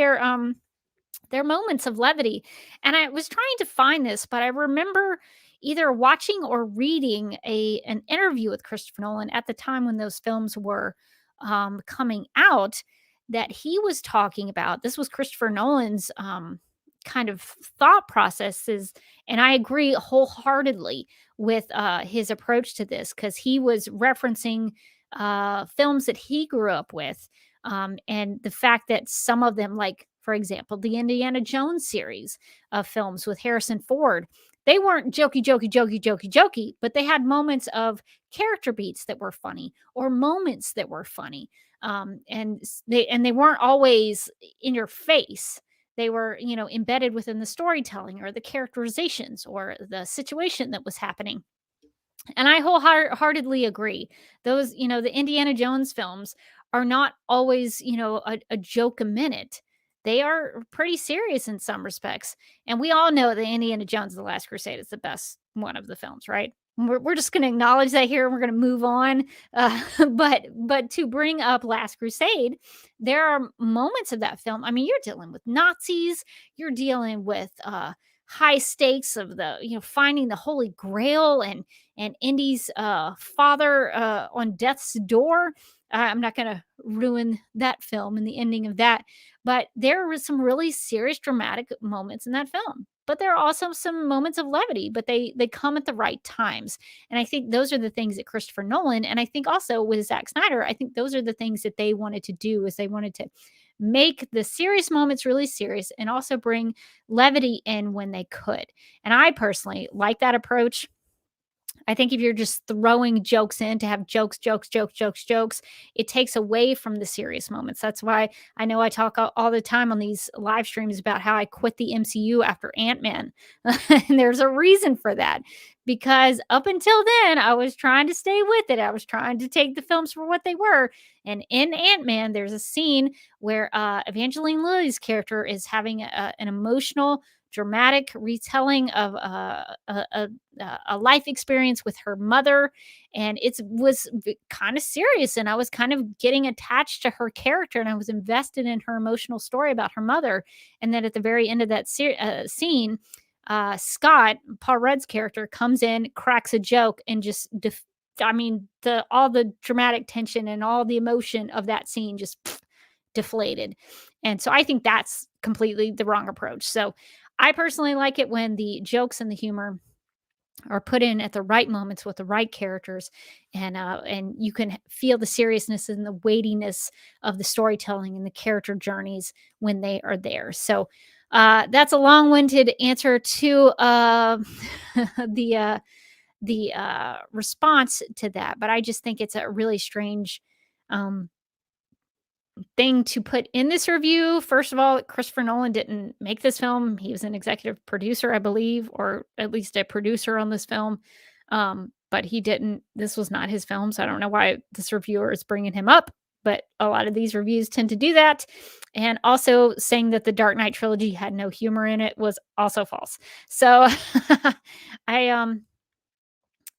their moments of levity. And I was trying to find this, but I remember either watching or reading an interview with Christopher Nolan at the time when those films were coming out, that he was talking about. This was Christopher Nolan's kind of thought processes, and I agree wholeheartedly with his approach to this, because he was referencing films that he grew up with, and the fact that some of them, like for example, the Indiana Jones series of films with Harrison Ford, they weren't jokey, jokey, jokey, jokey, jokey, but they had moments of character beats that were funny, or moments that were funny, and they weren't always in your face. They were, embedded within the storytelling or the characterizations or the situation that was happening. And I wholeheartedly agree. Those, the Indiana Jones films are not always, a joke a minute. They are pretty serious in some respects. And we all know that Indiana Jones and the Last Crusade is the best one of the films, right? We're just going to acknowledge that here, and we're going to move on. But to bring up Last Crusade, there are moments of that film. I mean, you're dealing with Nazis, you're dealing with high stakes of finding the Holy Grail, and Indy's father on death's door. I'm not going to ruin that film and the ending of that, but there were some really serious, dramatic moments in that film. But there are also some moments of levity, but they come at the right times. And I think those are the things that Christopher Nolan, and I think also with Zack Snyder, I think those are the things that they wanted to do, is they wanted to make the serious moments really serious and also bring levity in when they could. And I personally like that approach. I think if you're just throwing jokes in to have jokes, jokes, jokes, jokes, jokes, it takes away from the serious moments. That's why I know I talk all the time on these live streams about how I quit the MCU after Ant-Man. And there's a reason for that. Because up until then, I was trying to stay with it. I was trying to take the films for what they were. And in Ant-Man, there's a scene where Evangeline Lilly's character is having an emotional, dramatic retelling of a life experience with her mother, and it was kind of serious, and I was kind of getting attached to her character, and I was invested in her emotional story about her mother. And then at the very end of that scene, Scott, Paul Rudd's character, comes in, cracks a joke, and just I mean, all the dramatic tension and all the emotion of that scene just deflated. And so I think that's completely the wrong approach. So I personally like it when the jokes and the humor are put in at the right moments with the right characters, and you can feel the seriousness and the weightiness of the storytelling and the character journeys when they are there. So that's a long-winded answer to the response to that, but I just think it's a really strange um, thing to put in this review. First of all, Christopher Nolan didn't make this film. He was an executive producer, I believe, or at least a producer on this film. But he didn't, this was not his film. So I don't know why this reviewer is bringing him up, but a lot of these reviews tend to do that. And also saying that the Dark Knight trilogy had no humor in it was also false. So I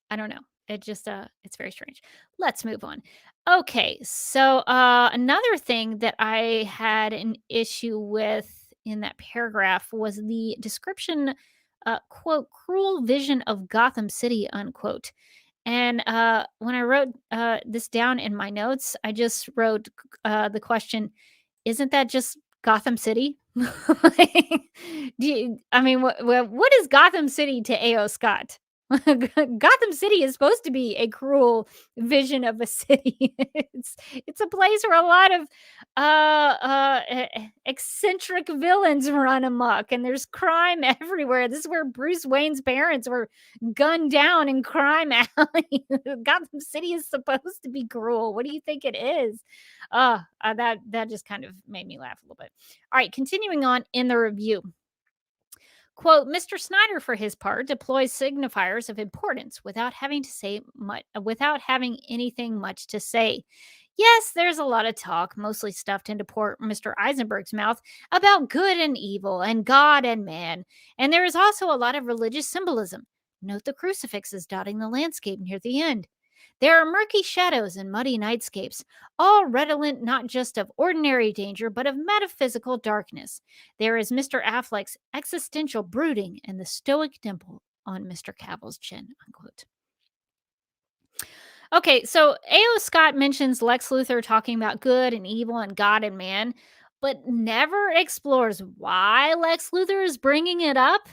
I don't know. It just it's very strange. Let's move on. Okay, so another thing that I had an issue with in that paragraph was the description, quote, cruel vision of Gotham City, unquote. And when I wrote this down in my notes, I just wrote the question, isn't that just Gotham City? Like, I mean, what is Gotham City to A.O. Scott? Gotham City is supposed to be a cruel vision of a city. It's a place where a lot of eccentric villains run amok, and there's crime everywhere. This is where Bruce Wayne's parents were gunned down in Crime Alley. Gotham City is supposed to be cruel. What do you think it is? That just kind of made me laugh a little bit. All right, continuing on in the review. Quote, Mr. Snyder, for his part, deploys signifiers of importance without having to say much, without having anything much to say. Yes, there's a lot of talk, mostly stuffed into poor Mr. Eisenberg's mouth, about good and evil and God and man. And there is also a lot of religious symbolism. Note the crucifixes dotting the landscape near the end. There are murky shadows and muddy nightscapes, all redolent not just of ordinary danger, but of metaphysical darkness. There is Mr. Affleck's existential brooding and the stoic dimple on Mr. Cavill's chin. Unquote. Okay, so A.O. Scott mentions Lex Luthor talking about good and evil and God and man, but never explores why Lex Luthor is bringing it up.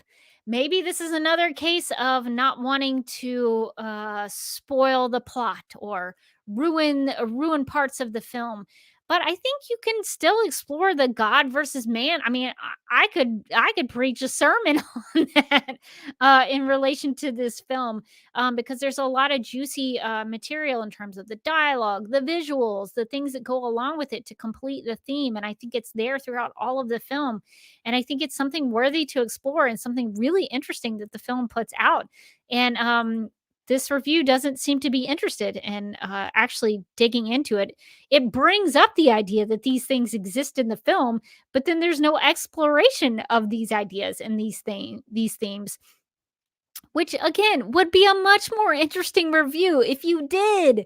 Maybe this is another case of not wanting to spoil the plot or ruin parts of the film. But I think you can still explore the God versus man. I mean, I could preach a sermon on that in relation to this film, because there's a lot of juicy material in terms of the dialogue, the visuals, the things that go along with it to complete the theme. And I think it's there throughout all of the film. And I think it's something worthy to explore and something really interesting that the film puts out. And this review doesn't seem to be interested in actually digging into it. It brings up the idea that these things exist in the film, but then there's no exploration of these ideas and these themes, which again would be a much more interesting review if you did.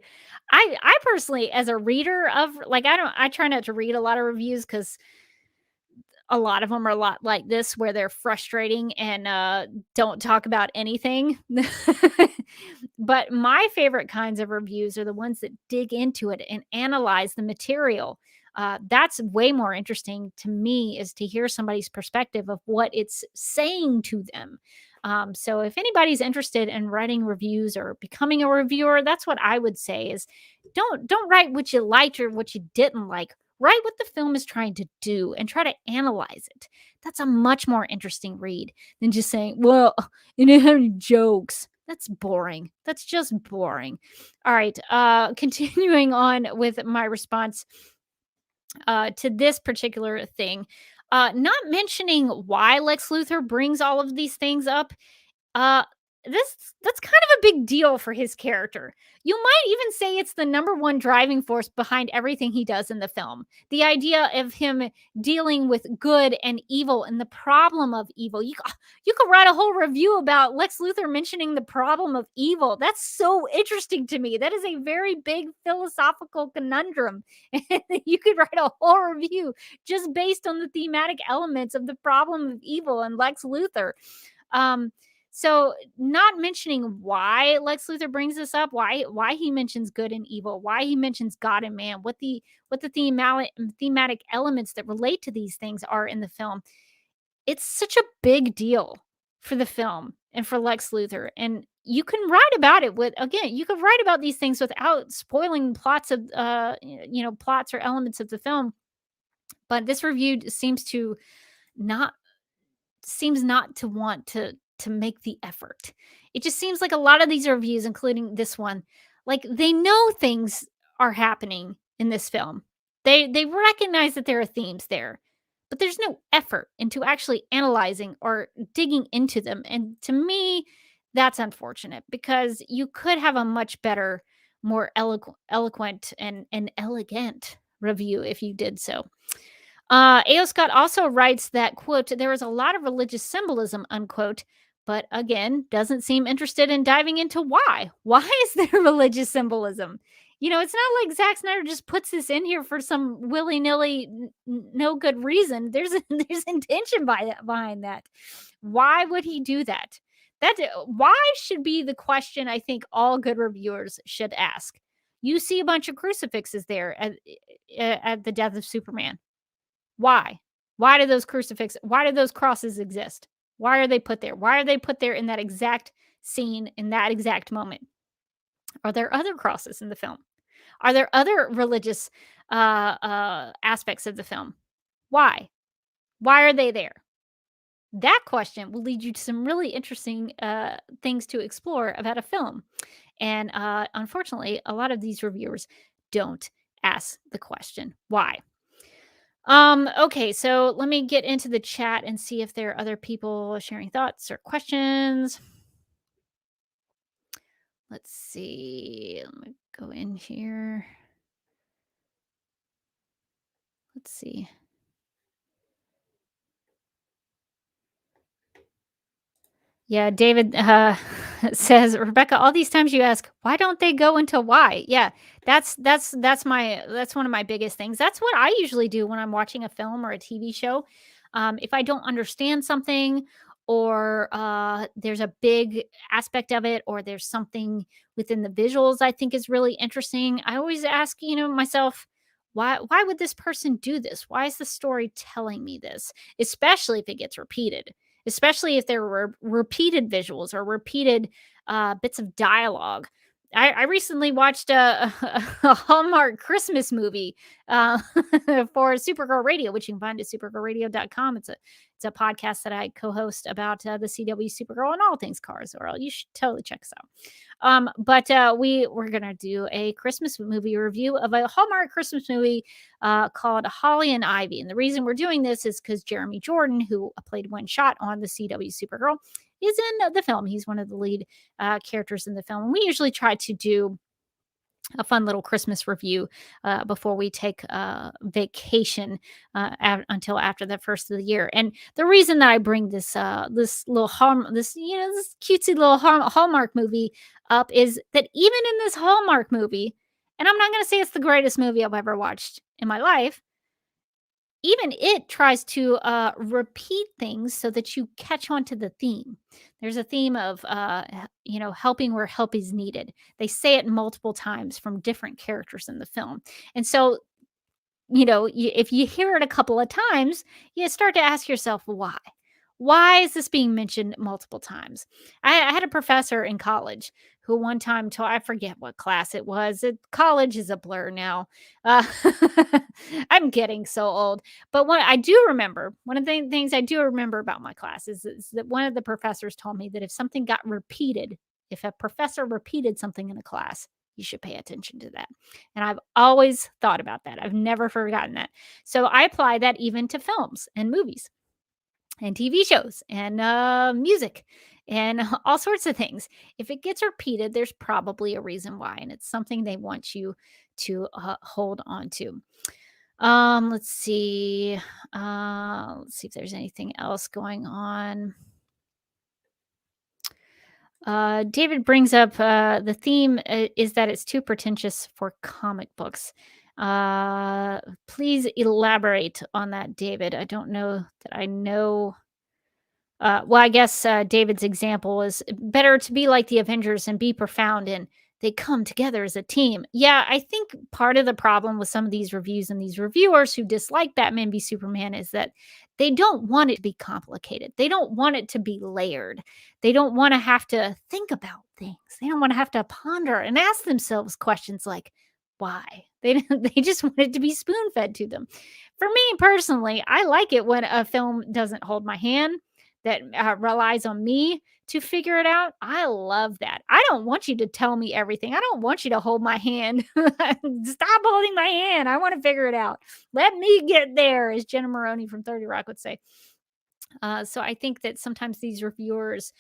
I personally, as a reader of, like, I try not to read a lot of reviews because a lot of them are a lot like this, where they're frustrating and don't talk about anything. But my favorite kinds of reviews are the ones that dig into it and analyze the material. That's way more interesting to me, is to hear somebody's perspective of what it's saying to them. So if anybody's interested in writing reviews or becoming a reviewer, that's what I would say is don't write what you liked or what you didn't like. Write what the film is trying to do and try to analyze it. That's a much more interesting read than just saying, well, it had jokes. That's boring. That's just boring. All right. Continuing on with my response to this particular thing, not mentioning why Lex Luthor brings all of these things up. uh, that's kind of a big deal for his character. You might even say it's the number one driving force behind everything he does in the film. The idea of him dealing with good and evil and the problem of evil. You could write a whole review about Lex Luthor mentioning the problem of evil. That's so interesting to me. That is a very big philosophical conundrum. And you could write a whole review just based on the thematic elements of the problem of evil and Lex Luthor. Um, so not mentioning why Lex Luthor brings this up, why he mentions good and evil, why he mentions God and man, what the thematic elements that relate to these things are in the film. It's such a big deal for the film and for Lex Luthor. And you can write about it you could write about these things without spoiling plots of plots or elements of the film. But this review not seems not to want to make the effort. It just seems like a lot of these reviews, including this one, like they know things are happening in this film. They recognize that there are themes there, but there's no effort into actually analyzing or digging into them. And to me, that's unfortunate because you could have a much better, more eloquent and elegant review if you did so. A.O. Scott also writes that, quote, there is a lot of religious symbolism, unquote, but again, doesn't seem interested in diving into why. Why is there religious symbolism? It's not like Zack Snyder just puts this in here for some willy-nilly, no good reason. There's intention behind that. Why would he do that? Why should be the question I think all good reviewers should ask. You see a bunch of crucifixes there at the death of Superman. Why? Why do those crosses exist? Why are they put there? Why are they put there in that exact scene, in that exact moment? Are there other crosses in the film? Are there other religious aspects of the film? Why? Why are they there? That question will lead you to some really interesting things to explore about a film. And unfortunately, a lot of these reviewers don't ask the question, why? Okay, so let me get into the chat and see if there are other people sharing thoughts or questions. Let's see. Let me go in here. Let's see. Yeah, David says, Rebecca, all these times you ask, why don't they go into why? Yeah, that's one of my biggest things. That's what I usually do when I'm watching a film or a TV show. If I don't understand something, or there's a big aspect of it, or there's something within the visuals I think is really interesting, I always ask, myself, why would this person do this? Why is the story telling me this? Especially if it gets repeated, especially if there were repeated visuals or repeated bits of dialogue. I recently watched a Hallmark Christmas movie for Supergirl Radio, which you can find at supergirlradio.com. It's a podcast that I co-host about the CW Supergirl and all things cars. Or you should totally check us out. But we're gonna do a Christmas movie review of a Hallmark Christmas movie called Holly and Ivy. And the reason we're doing this is because Jeremy Jordan, who played One Shot on the CW Supergirl, is in the film. He's one of the lead characters in the film. And we usually try to do a fun little Christmas review before we take vacation until after the first of the year. And the reason that I bring this this cutesy little Hallmark movie up is that even in this Hallmark movie, and I'm not going to say it's the greatest movie I've ever watched in my life, even it tries to repeat things so that you catch on to the theme. There's a theme of helping where help is needed. They say it multiple times from different characters in the film. And so if you hear it a couple of times, you start to ask yourself, why is this being mentioned multiple times? I had a professor in college who one time told, I forget what class it was. College is a blur now. I'm getting so old. But one of the things I do remember about my class is that one of the professors told me that if something got repeated If a professor repeated something in a class, you should pay attention to that. And I've always thought about that. I've never forgotten that. So I apply that even to films and movies and TV shows and music and all sorts of things. If it gets repeated, there's probably a reason why, and it's something they want you to hold on to. Let's see. Let's see if there's anything else going on. David brings up the theme is that it's too pretentious for comic books. Please elaborate on that, David. I don't know that I know. Well, I guess David's example is better to be like the Avengers and be profound, and they come together as a team. Yeah, I think part of the problem with some of these reviews and these reviewers who dislike Batman v Superman is that they don't want it to be complicated. They don't want it to be layered. They don't want to have to think about things. They don't want to have to ponder and ask themselves questions like, why? They just want it to be spoon fed to them. For me personally, I like it when a film doesn't hold my hand, that relies on me to figure it out. I love that. I don't want you to tell me everything. I don't want you to hold my hand. Stop holding my hand. I want to figure it out. Let me get there, as Jenna Maroney from 30 Rock would say. So I think that sometimes these reviewers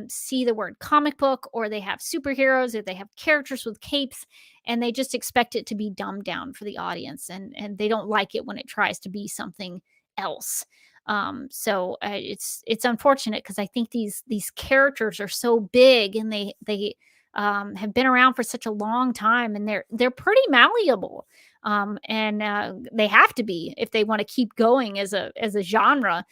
see the word comic book, or they have superheroes, or they have characters with capes, and they just expect it to be dumbed down for the audience, and they don't like it when it tries to be something else. So it's unfortunate, because I think these characters are so big, and they have been around for such a long time, and they're pretty malleable. And they have to be if they want to keep going as a genre.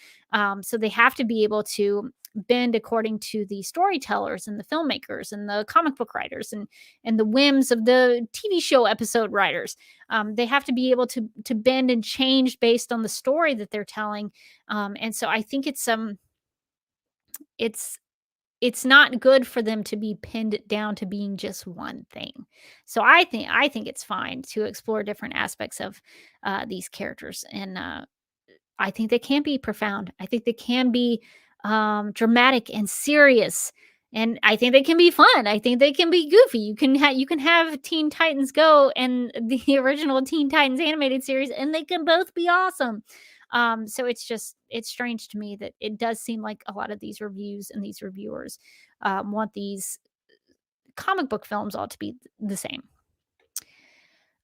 So they have to be able to bend according to the storytellers and the filmmakers and the comic book writers and the whims of the TV show episode writers. They have to be able to bend and change based on the story that they're telling. And so I think it's not good for them to be pinned down to being just one thing. So I think it's fine to explore different aspects of these characters, and I think they can be profound. I think they can be dramatic and serious, and I think they can be fun. I think they can be goofy. You can have Teen Titans Go and the original Teen Titans animated series, and they can both be awesome. So it's strange to me that it does seem like a lot of these reviews and these reviewers want these comic book films all to be the same.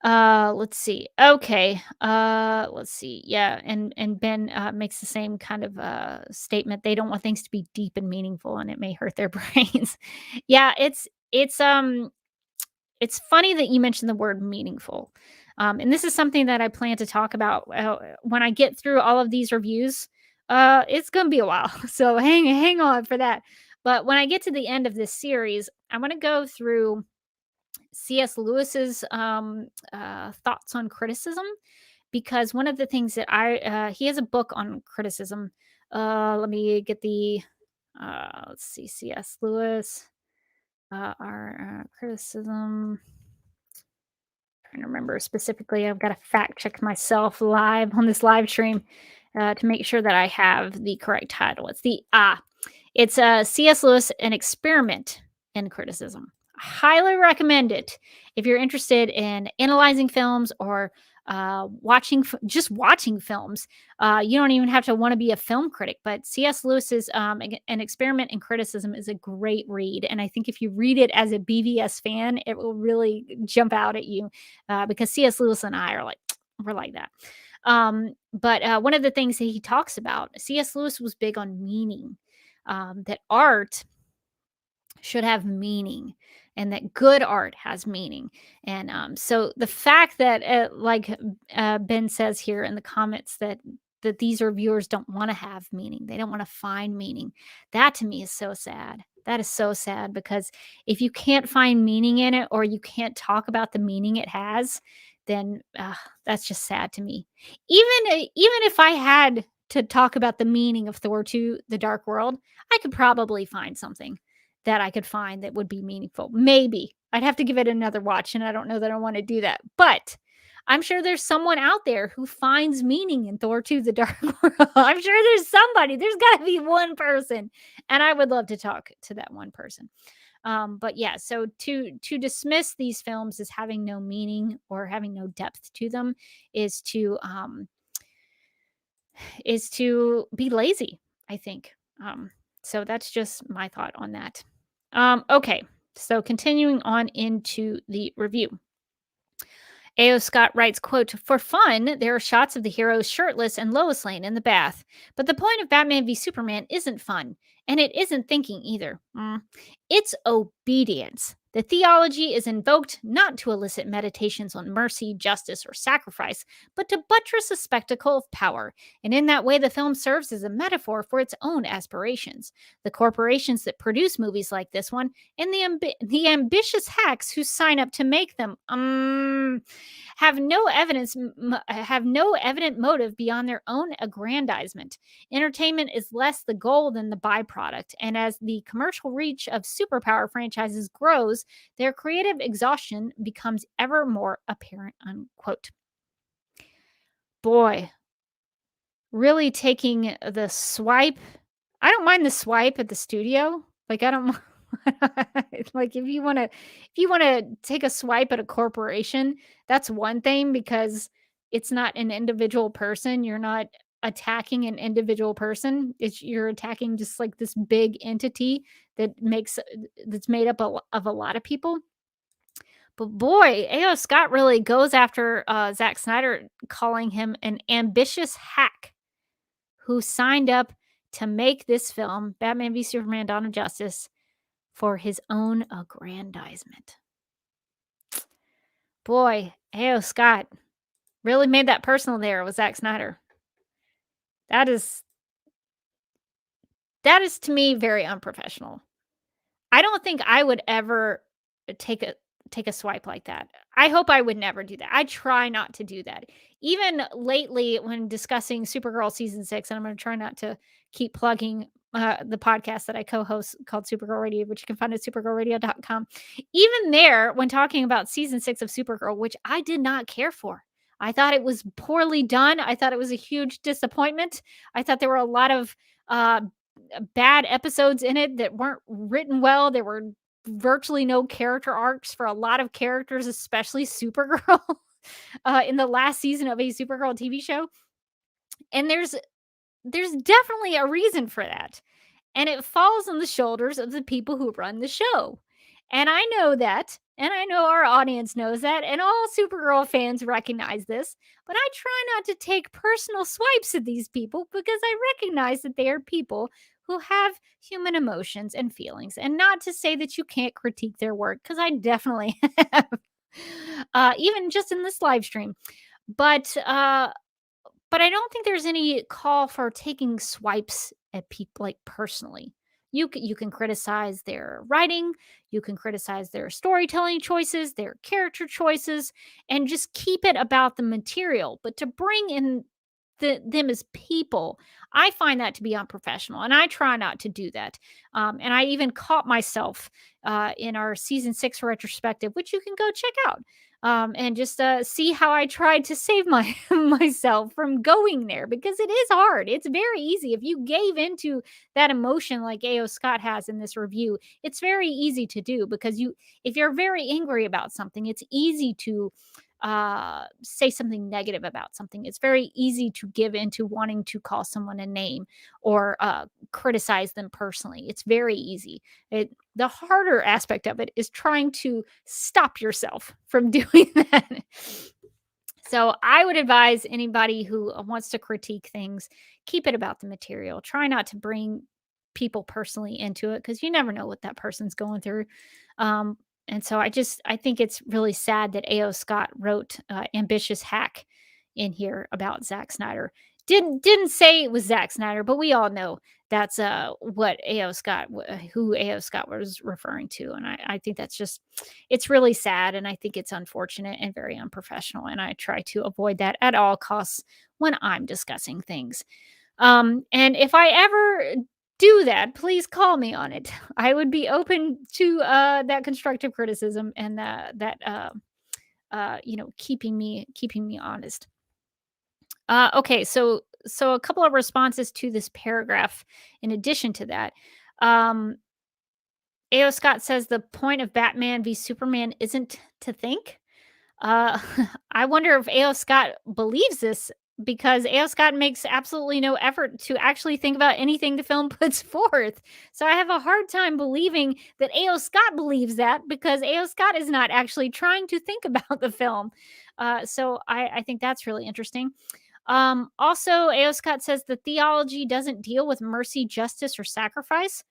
Let's see. Okay. Let's see. Yeah, and Ben makes the same kind of statement. They don't want things to be deep and meaningful, and it may hurt their brains. Yeah, it's funny that you mentioned the word meaningful. And this is something that I plan to talk about when I get through all of these reviews. It's going to be a while, so hang on for that. But when I get to the end of this series, I'm going to go through C.S. Lewis's thoughts on criticism, because one of the things that he has a book on criticism. Let me get the let's see, C.S. Lewis, our criticism. Trying to remember specifically. I've got to fact check myself live on this live stream to make sure that I have the correct title. It's C.S. Lewis, An Experiment in Criticism. I highly recommend it if you're interested in analyzing films or just watching films. You don't even have to want to be a film critic, but C.S. Lewis's An Experiment in Criticism is a great read. And I think if you read it as a BVS fan, it will really jump out at you because C.S. Lewis and I we're like that. But one of the things that he talks about, C.S. Lewis was big on meaning, that art should have meaning, and that good art has meaning. And so the fact that, Ben says here in the comments, that these reviewers don't want to have meaning, they don't want to find meaning, that to me is so sad. That is so sad, because if you can't find meaning in it, or you can't talk about the meaning it has, then that's just sad to me. Even if I had to talk about the meaning of Thor 2: The Dark World, I could probably find something that I could find that would be meaningful. Maybe. I'd have to give it another watch, and I don't know that I want to do that. But I'm sure there's someone out there who finds meaning in Thor 2: The Dark World. I'm sure there's somebody. There's got to be one person. And I would love to talk to that one person. But yeah, so to dismiss these films as having no meaning or having no depth to them is to be lazy, I think. So that's just my thought on that. Okay, so continuing on into the review. A.O. Scott writes, quote, "For fun, there are shots of the heroes shirtless and Lois Lane in the bath. But the point of Batman v Superman isn't fun, and it isn't thinking either. It's obedience. The theology is invoked not to elicit meditations on mercy, justice, or sacrifice, but to buttress a spectacle of power. And in that way, the film serves as a metaphor for its own aspirations. The corporations that produce movies like this one and the ambitious hacks who sign up to make them have no evident motive beyond their own aggrandizement. Entertainment is less the goal than the byproduct, and as the commercial reach of superpower franchises grows, their creative exhaustion becomes ever more apparent." Unquote. Boy, really taking the swipe. I don't mind the swipe at the studio. Like, I don't like, if you want to take a swipe at a corporation, that's one thing because it's not an individual person. You're not attacking an individual person. You're attacking just like this big entity that's made up of a lot of people. But boy, A.O. Scott really goes after Zack Snyder, calling him an ambitious hack who signed up to make this film, Batman v Superman: Dawn of Justice, for his own aggrandizement. Boy, A.O. Scott really made that personal there with Zack Snyder. That is to me very unprofessional. I don't think I would ever take a swipe like that. I hope I would never do that. I try not to do that. Even lately when discussing Supergirl season 6, and I'm going to try not to keep plugging the podcast that I co-host called Supergirl Radio, which you can find at supergirlradio.com. Even there, when talking about season 6 of Supergirl, which I did not care for, I thought it was poorly done. I thought it was a huge disappointment. I thought there were a lot of bad episodes in it that weren't written well. There were virtually no character arcs for a lot of characters, especially Supergirl, in the last season of a Supergirl TV show. And there's definitely a reason for that. And it falls on the shoulders of the people who run the show. And I know that, and I know our audience knows that, and all Supergirl fans recognize this, but I try not to take personal swipes at these people because I recognize that they are people who have human emotions and feelings, and not to say that you can't critique their work, because I definitely have, even just in this live stream. But I don't think there's any call for taking swipes at people, like, personally. You can criticize their writing, you can criticize their storytelling choices, their character choices, and just keep it about the material. But to bring in them as people, I find that to be unprofessional, and I try not to do that. And I even caught myself in our season 6 retrospective, which you can go check out, and just see how I tried to save myself from going there, because it is hard. It's very easy if you gave into that emotion like A.O. Scott has in this review. It's very easy to do, because if you're very angry about something, it's easy to say something negative about something. It's very easy to give into wanting to call someone a name or criticize them personally. It's very easy. The harder aspect of it is trying to stop yourself from doing that. So I would advise anybody who wants to critique things, keep it about the material. Try not to bring people personally into it, because you never know what that person's going through. And so I think it's really sad that A.O. Scott wrote ambitious hack in here about Zack Snyder. Didn't say it was Zack Snyder, but we all know that's what A.O. Scott who A.O. Scott was referring to. And I think it's really sad, and I think it's unfortunate and very unprofessional. And I try to avoid that at all costs when I'm discussing things. And if I ever do that, please call me on it. I would be open to that constructive criticism and keeping me honest. Okay, so a couple of responses to this paragraph. In addition to that, A.O. Scott says the point of Batman v Superman isn't to think. Uh, I wonder if A.O. Scott believes this because A.O. Scott makes absolutely no effort to actually think about anything the film puts forth. So I have a hard time believing that A.O. Scott believes that because A.O. Scott is not actually trying to think about the film. So I think that's really interesting. Also, A.O. Scott says the theology doesn't deal with mercy, justice, or sacrifice.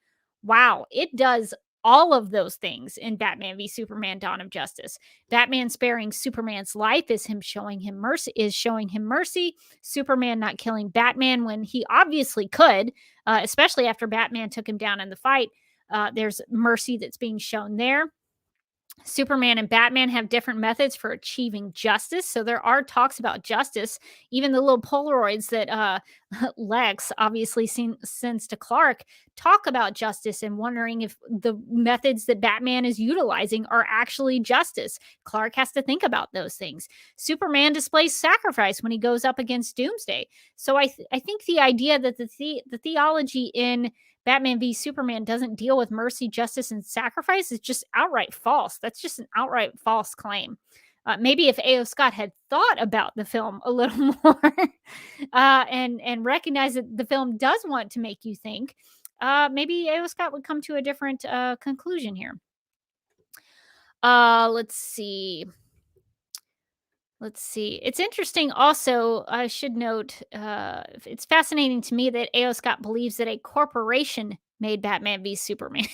Wow, it does all of those things in Batman v Superman: Dawn of Justice. Batman sparing Superman's life is showing him mercy. Superman not killing Batman when he obviously could, especially after Batman took him down in the fight. There's mercy that's being shown there. Superman and Batman have different methods for achieving justice. So there are talks about justice. Even the little Polaroids that Lex obviously sends to Clark talk about justice and wondering if the methods that Batman is utilizing are actually justice. Clark has to think about those things. Superman displays sacrifice when he goes up against Doomsday. So I think the idea that the theology in Batman v Superman doesn't deal with mercy, justice, and sacrifice is just outright false. That's just an outright false claim. Maybe if A.O. Scott had thought about the film a little more and recognized that the film does want to make you think, maybe A.O. Scott would come to a different conclusion here. Let's see. Let's see. It's interesting also, I should note, it's fascinating to me that A.O. Scott believes that a corporation made Batman v Superman.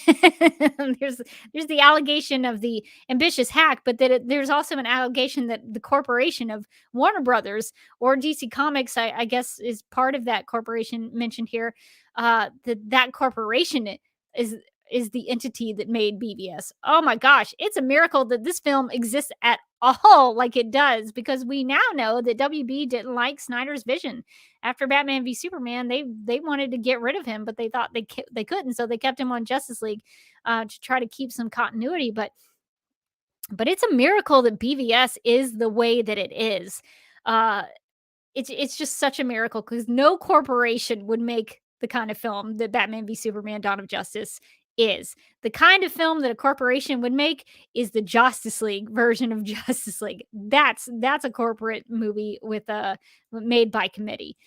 there's there's the allegation of the ambitious hack, but there's also an allegation that the corporation of Warner Brothers or DC Comics, I guess, is part of that corporation mentioned here. That corporation is is the entity that made BVS. Oh my gosh, it's a miracle that this film exists at all like it does because we now know that WB didn't like Snyder's vision. After Batman v Superman, they wanted to get rid of him, but they thought they couldn't, so they kept him on Justice League to try to keep some continuity. But it's a miracle that BVS is the way that it is. Uh, it's just such a miracle because no corporation would make the kind of film that Batman v Superman: Dawn of Justice is. The kind of film that a corporation would make is the Justice League version of Justice League. That's a corporate movie with a made by committee.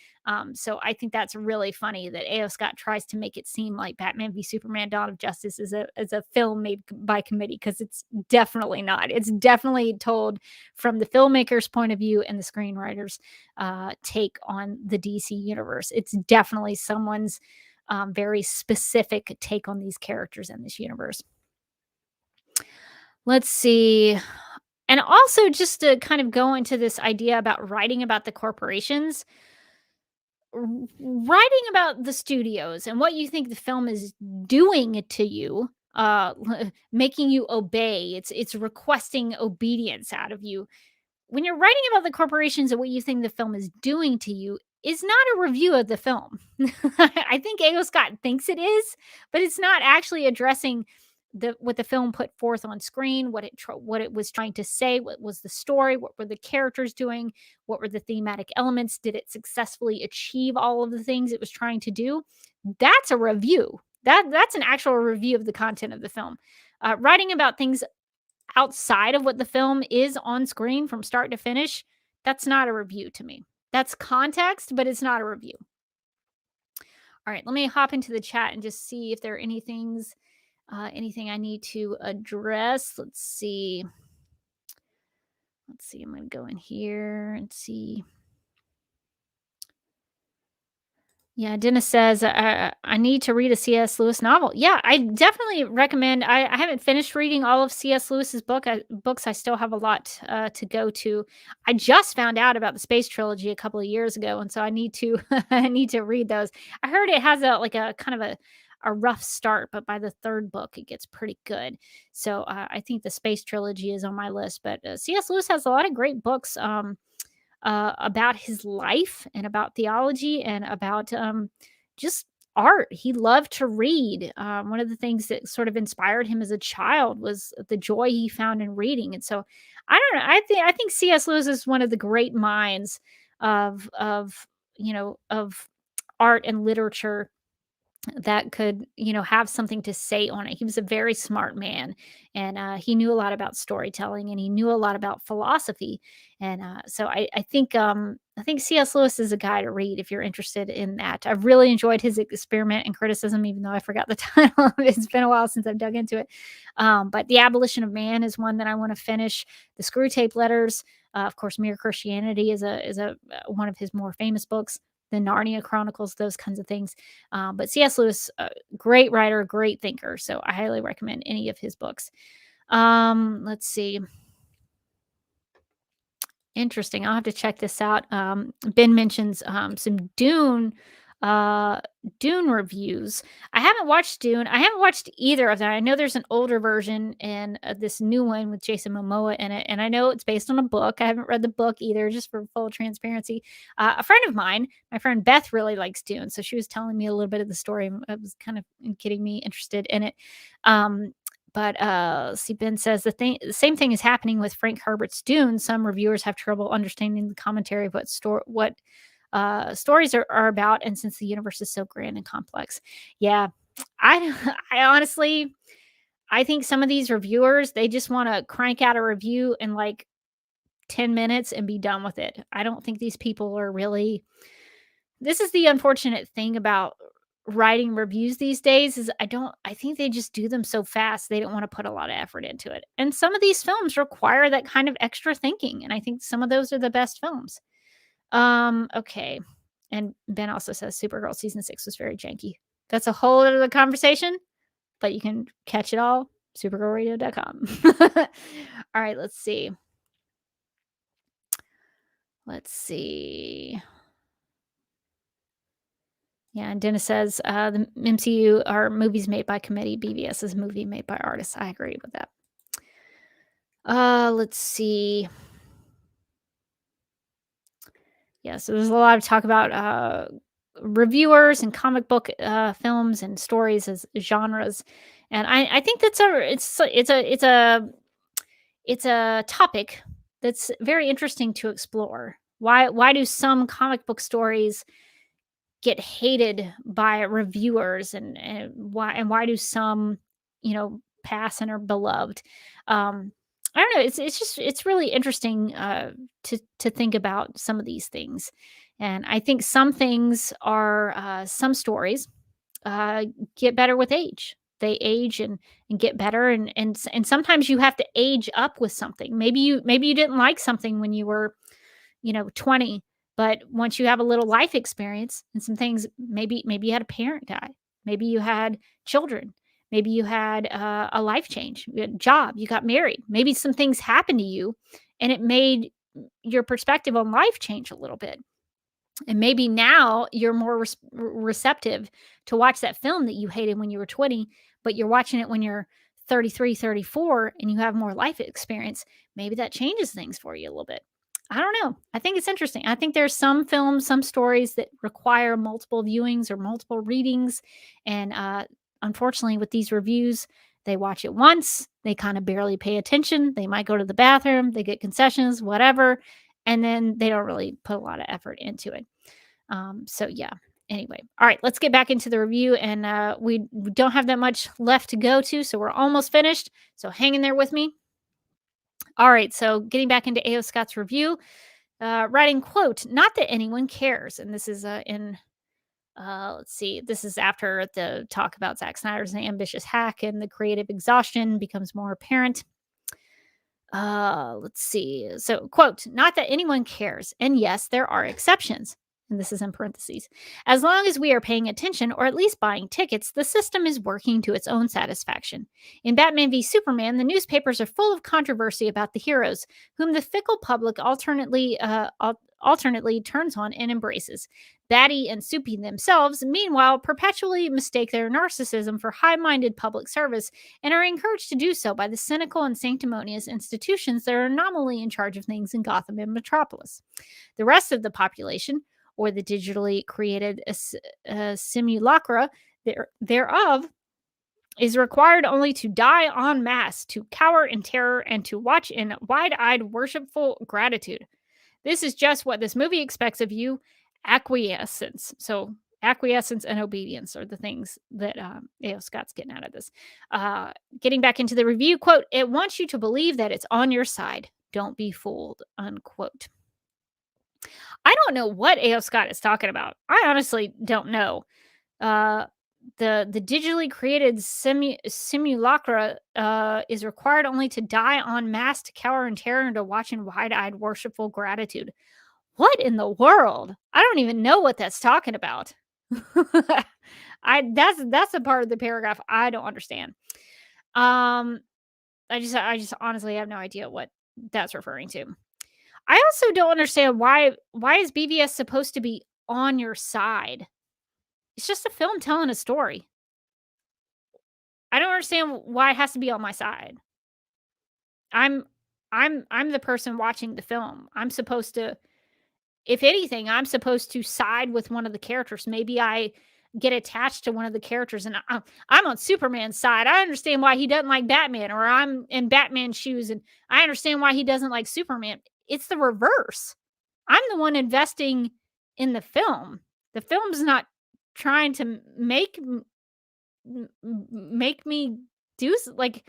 So I think that's really funny that A.O. Scott tries to make it seem like Batman v Superman: Dawn of Justice is a film made by committee because it's definitely not. It's definitely told from the filmmaker's point of view and the screenwriter's take on the DC universe. It's definitely someone's very specific take on these characters in this universe. Let's see. And also, just to kind of go into this idea about writing about the corporations, writing about the studios and what you think the film is doing to you, making you obey. It's requesting obedience out of you when you're writing about the corporations and what you think the film is doing to you is not a review of the film. I think A.O. Scott thinks it is, but it's not actually addressing what the film put forth on screen, what it was trying to say, what was the story, what were the characters doing, what were the thematic elements, did it successfully achieve all of the things it was trying to do? That's a review. That's an actual review of the content of the film. Writing about things outside of what the film is on screen from start to finish, that's not a review to me. That's context, but it's not a review. All right, let me hop into the chat and just see if there are anything I need to address. Let's see. I'm going to go in here and see. Yeah, Dennis says, I need to read a C.S. Lewis novel. Yeah, I definitely recommend. I haven't finished reading all of C.S. Lewis's books. I still have a lot to go to. I just found out about the Space Trilogy a couple of years ago, and so I need to I need to read those. I heard it has a kind of a rough start, but by the third book, it gets pretty good. So I think the Space Trilogy is on my list. But C.S. Lewis has a lot of great books. About his life and about theology and about just art. He loved to read. One of the things that sort of inspired him as a child was the joy he found in reading. And so I don't know. I think C.S. Lewis is one of the great minds of art and literature that could, have something to say on it. He was a very smart man, and he knew a lot about storytelling, and he knew a lot about philosophy. And so I think C.S. Lewis is a guy to read if you're interested in that. I've really enjoyed his experiment and criticism, even though I forgot the title of it. It's been a while since I've dug into it. But The Abolition of Man is one that I want to finish. The Screw Tape Letters, of course, Mere Christianity is a one of his more famous books. The Narnia Chronicles, those kinds of things. But C.S. Lewis, great writer, great thinker. So I highly recommend any of his books. Let's see. Interesting. I'll have to check this out. Ben mentions some Dune reviews. I haven't watched Dune. I haven't watched either of them. I know there's an older version and this new one with Jason Momoa in it, and I know it's based on a book. I haven't read the book either, just for full transparency. A friend of mine, my friend Beth, really likes Dune, so she was telling me a little bit of the story. It was kind of getting me interested in it. But see, Ben says the same thing is happening with Frank Herbert's Dune. Some reviewers have trouble understanding the commentary of what stories are about, and since the universe is so grand and complex. Yeah, I I honestly I think some of these reviewers, they just want to crank out a review in like 10 minutes and be done with it. I don't think these people are really. This is the unfortunate thing about writing reviews these days is I think they just do them so fast, they don't wanna put a lot of effort into it. And some of these films require that kind of extra thinking, and I think some of those are the best films. Okay. And Ben also says Supergirl season 6 was very janky. That's a whole other conversation, but you can catch it all, supergirlradio.com. All right, let's see. Let's see. Yeah, and Dennis says, the MCU are movies made by committee. BVS is a movie made by artists. I agree with that. Let's see. Yeah, so there's a lot of talk about reviewers and comic book films and stories as genres, and I think it's a topic that's very interesting to explore. Why do some comic book stories get hated by reviewers, and why do some, pass and are beloved? I don't know. It's really interesting to think about some of these things, and I think some things are some stories get better with age. They age and get better, and sometimes you have to age up with something. Maybe you didn't like something when you were 20, but once you have a little life experience and some things, maybe you had a parent die, maybe you had children, maybe you had a life change, you had a job, you got married, maybe some things happened to you and it made your perspective on life change a little bit. And maybe now you're more receptive to watch that film that you hated when you were 20, but you're watching it when you're 33, 34, and you have more life experience. Maybe that changes things for you a little bit. I don't know. I think it's interesting. I think there's some films, some stories that require multiple viewings or multiple readings. And unfortunately, with these reviews, they watch it once, they kind of barely pay attention. They might go to the bathroom, they get concessions, whatever, and then they don't really put a lot of effort into it. So yeah. Anyway, all right, let's get back into the review, and we don't have that much left to go to, so we're almost finished. So hang in there with me. All right, so getting back into A.O. Scott's review, writing, quote, "Not that anyone cares," and this is let's see, this is after the talk about Zack Snyder's ambitious hack and the creative exhaustion becomes more apparent. Let's see. So, quote, "Not that anyone cares. And yes, there are exceptions." And this is in parentheses. "As long as we are paying attention or at least buying tickets, the system is working to its own satisfaction. In Batman v Superman, the newspapers are full of controversy about the heroes, whom the fickle public alternately turns on and embraces. Batty and Soupy themselves, meanwhile, perpetually mistake their narcissism for high-minded public service and are encouraged to do so by the cynical and sanctimonious institutions that are nominally in charge of things in Gotham and Metropolis. The rest of the population, or the digitally created simulacra thereof, is required only to die en masse, to cower in terror, and to watch in wide-eyed worshipful gratitude. This is just what this movie expects of you, acquiescence." So Acquiescence and obedience are the things that A.O. Scott's getting out of this. Getting back into the review, quote, "It wants you to believe that it's on your side. Don't be fooled," unquote. I don't know what A.O. Scott is talking about. I honestly don't know. Uh, the digitally created simulacra is required only to die en masse to cower in terror and to watch in wide-eyed worshipful gratitude. What in the world? I don't even know what that's talking about. That's a part of the paragraph I don't understand. I just honestly have no idea what that's referring to. I also don't understand why is BVS supposed to be on your side? It's just a film telling a story. I don't understand why it has to be on my side. I'm I'm the person watching the film. I'm supposed to, if anything, I'm supposed to side with one of the characters. Maybe I get attached to one of the characters and I'm on Superman's side. I understand why he doesn't like Batman, or I'm in Batman's shoes and I understand why he doesn't like Superman. It's the reverse. I'm the one investing in the film. The film's not trying to make me do like,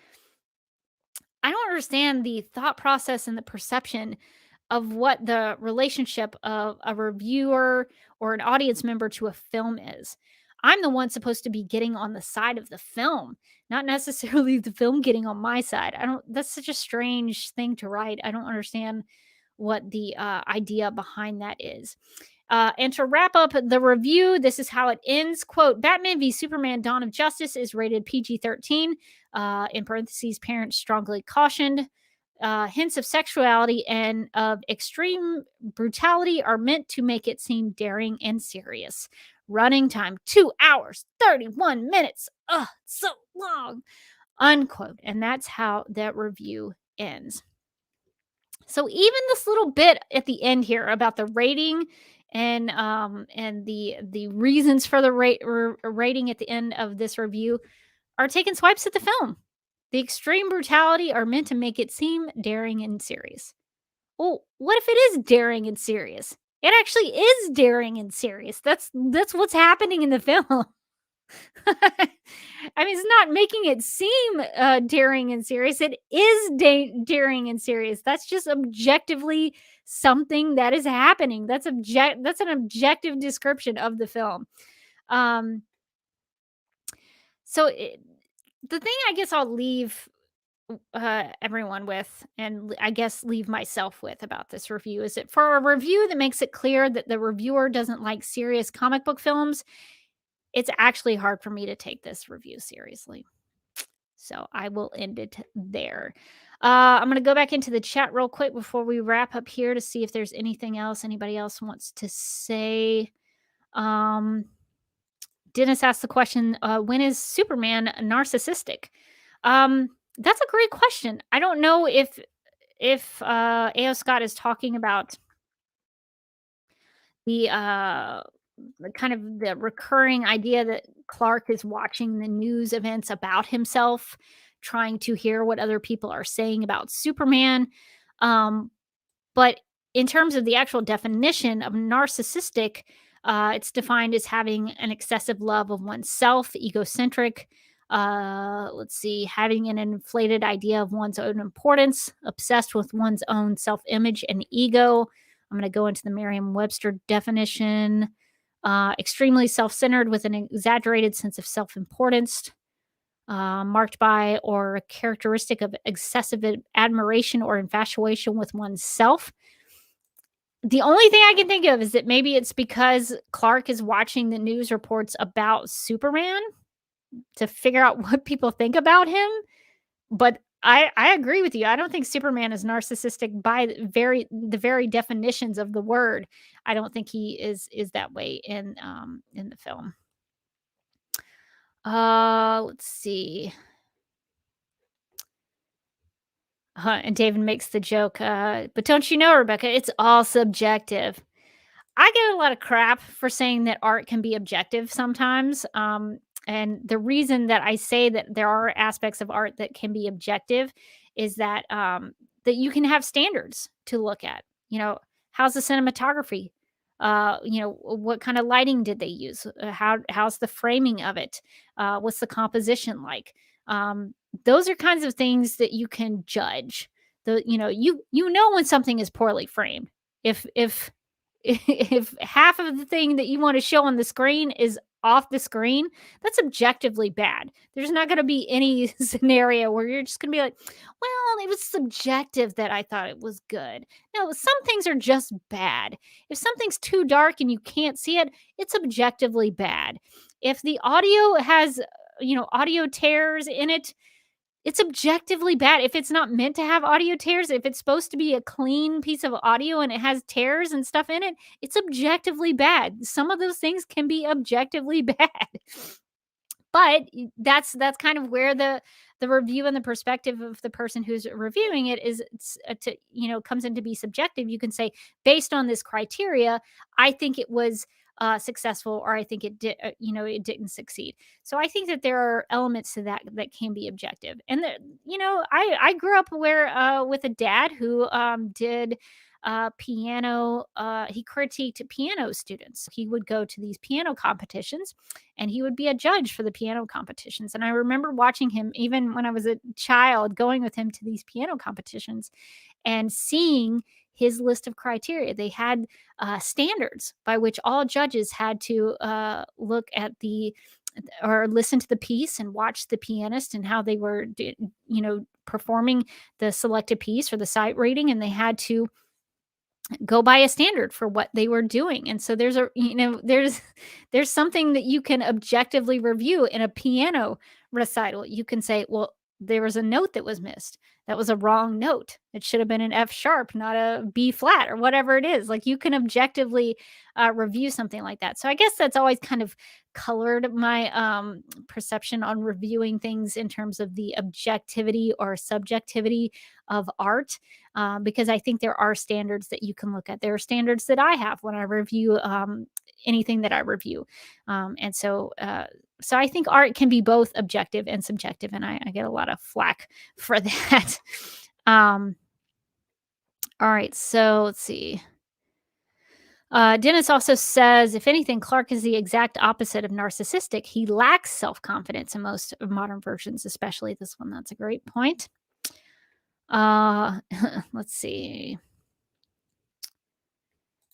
I don't understand the thought process and the perception of what the relationship of a reviewer or an audience member to a film is. I'm the one supposed to be getting on the side of the film, not necessarily the film getting on my side. I don't, that's such a strange thing to write. I don't understand what the idea behind that is. And to wrap up the review, this is how it ends. Quote, "Batman v Superman Dawn of Justice is rated PG-13. In parentheses, parents strongly cautioned. Hints of sexuality and of extreme brutality are meant to make it seem daring and serious. Running time, 2 hours, 31 minutes. Ugh, so long." Unquote. And that's how that review ends. So even this little bit at the end here about the rating and the reasons for the rating at the end of this review are taking swipes at the film. The extreme brutality are meant to make it seem daring and serious. Well, what if it is daring and serious? It actually is daring and serious. That's what's happening in the film. I mean, it's not making it seem daring and serious. It is daring and serious. That's just objectively something that is happening. That's an objective description of the film. So the thing I guess I'll leave everyone with, and I guess leave myself with about this review, is that for a review that makes it clear that the reviewer doesn't like serious comic book films, it's actually hard for me to take this review seriously. So I will end it there. I'm going to go back into the chat real quick before we wrap up here to see if there's anything else anybody else wants to say. Dennis asked the question, when is Superman narcissistic? That's a great question. I don't know if A.O. Scott is talking about the kind of the recurring idea that Clark is watching the news events about himself, trying to hear what other people are saying about Superman. But in terms of the actual definition of narcissistic, it's defined as having an excessive love of oneself, egocentric, let's see, having an inflated idea of one's own importance, obsessed with one's own self-image and ego. I'm going to go into the Merriam-Webster definition. Extremely self-centered with an exaggerated sense of self-importance, marked by or characteristic of excessive admiration or infatuation with oneself. The only thing I can think of is that maybe it's because Clark is watching the news reports about Superman to figure out what people think about him. But I agree with you. I don't think Superman is narcissistic by the very definitions of the word. I don't think he is that way in the film. Let's see. And David makes the joke, but don't you know, Rebecca, it's all subjective. I get a lot of crap for saying that art can be objective sometimes. And the reason that I say that there are aspects of art that can be objective is that that you can have standards to look at. You know, how's the cinematography? What kind of lighting did they use? How's the framing of it? What's the composition like? Um, those are kinds of things that you can judge. You know when something is poorly framed. If if half of the thing that you want to show on the screen is off the screen, that's objectively bad. There's not going to be any scenario where you're just going to be like, well, it was subjective that I thought it was good. No, some things are just bad. If something's too dark and you can't see it, it's objectively bad. If the audio has, audio tears in it, it's objectively bad. If it's not meant to have audio tears, if it's supposed to be a clean piece of audio and it has tears and stuff in it, it's objectively bad. Some of those things can be objectively bad. But that's kind of where the review and the perspective of the person who's reviewing it comes in to be subjective. You can say, based on this criteria, I think it was successful, or I think it did, it didn't succeed. So I think that there are elements to that can be objective. And I grew up with a dad who did piano. He critiqued piano students. He would go to these piano competitions, and he would be a judge for the piano competitions. And I remember watching him, even when I was a child, going with him to these piano competitions and seeing his list of criteria. They had standards by which all judges had to look at or listen to the piece and watch the pianist and how they were performing the selected piece or the sight reading, and they had to go by a standard for what they were doing. And so there's something that you can objectively review in a piano recital. You can say, well, there was a note that was missed. That was a wrong note. It should have been an F sharp, not a B flat, or whatever it is. Like, you can objectively review something like that. So I guess that's always kind of colored my perception on reviewing things in terms of the objectivity or subjectivity of art, because I think there are standards that you can look at. There are standards that I have when I review anything that I review. So I think art can be both objective and subjective, and I get a lot of flack for that. All right, so let's see. Dennis also says, if anything, Clark is the exact opposite of narcissistic. He lacks self-confidence in most of modern versions, especially this one. That's a great point. Let's see.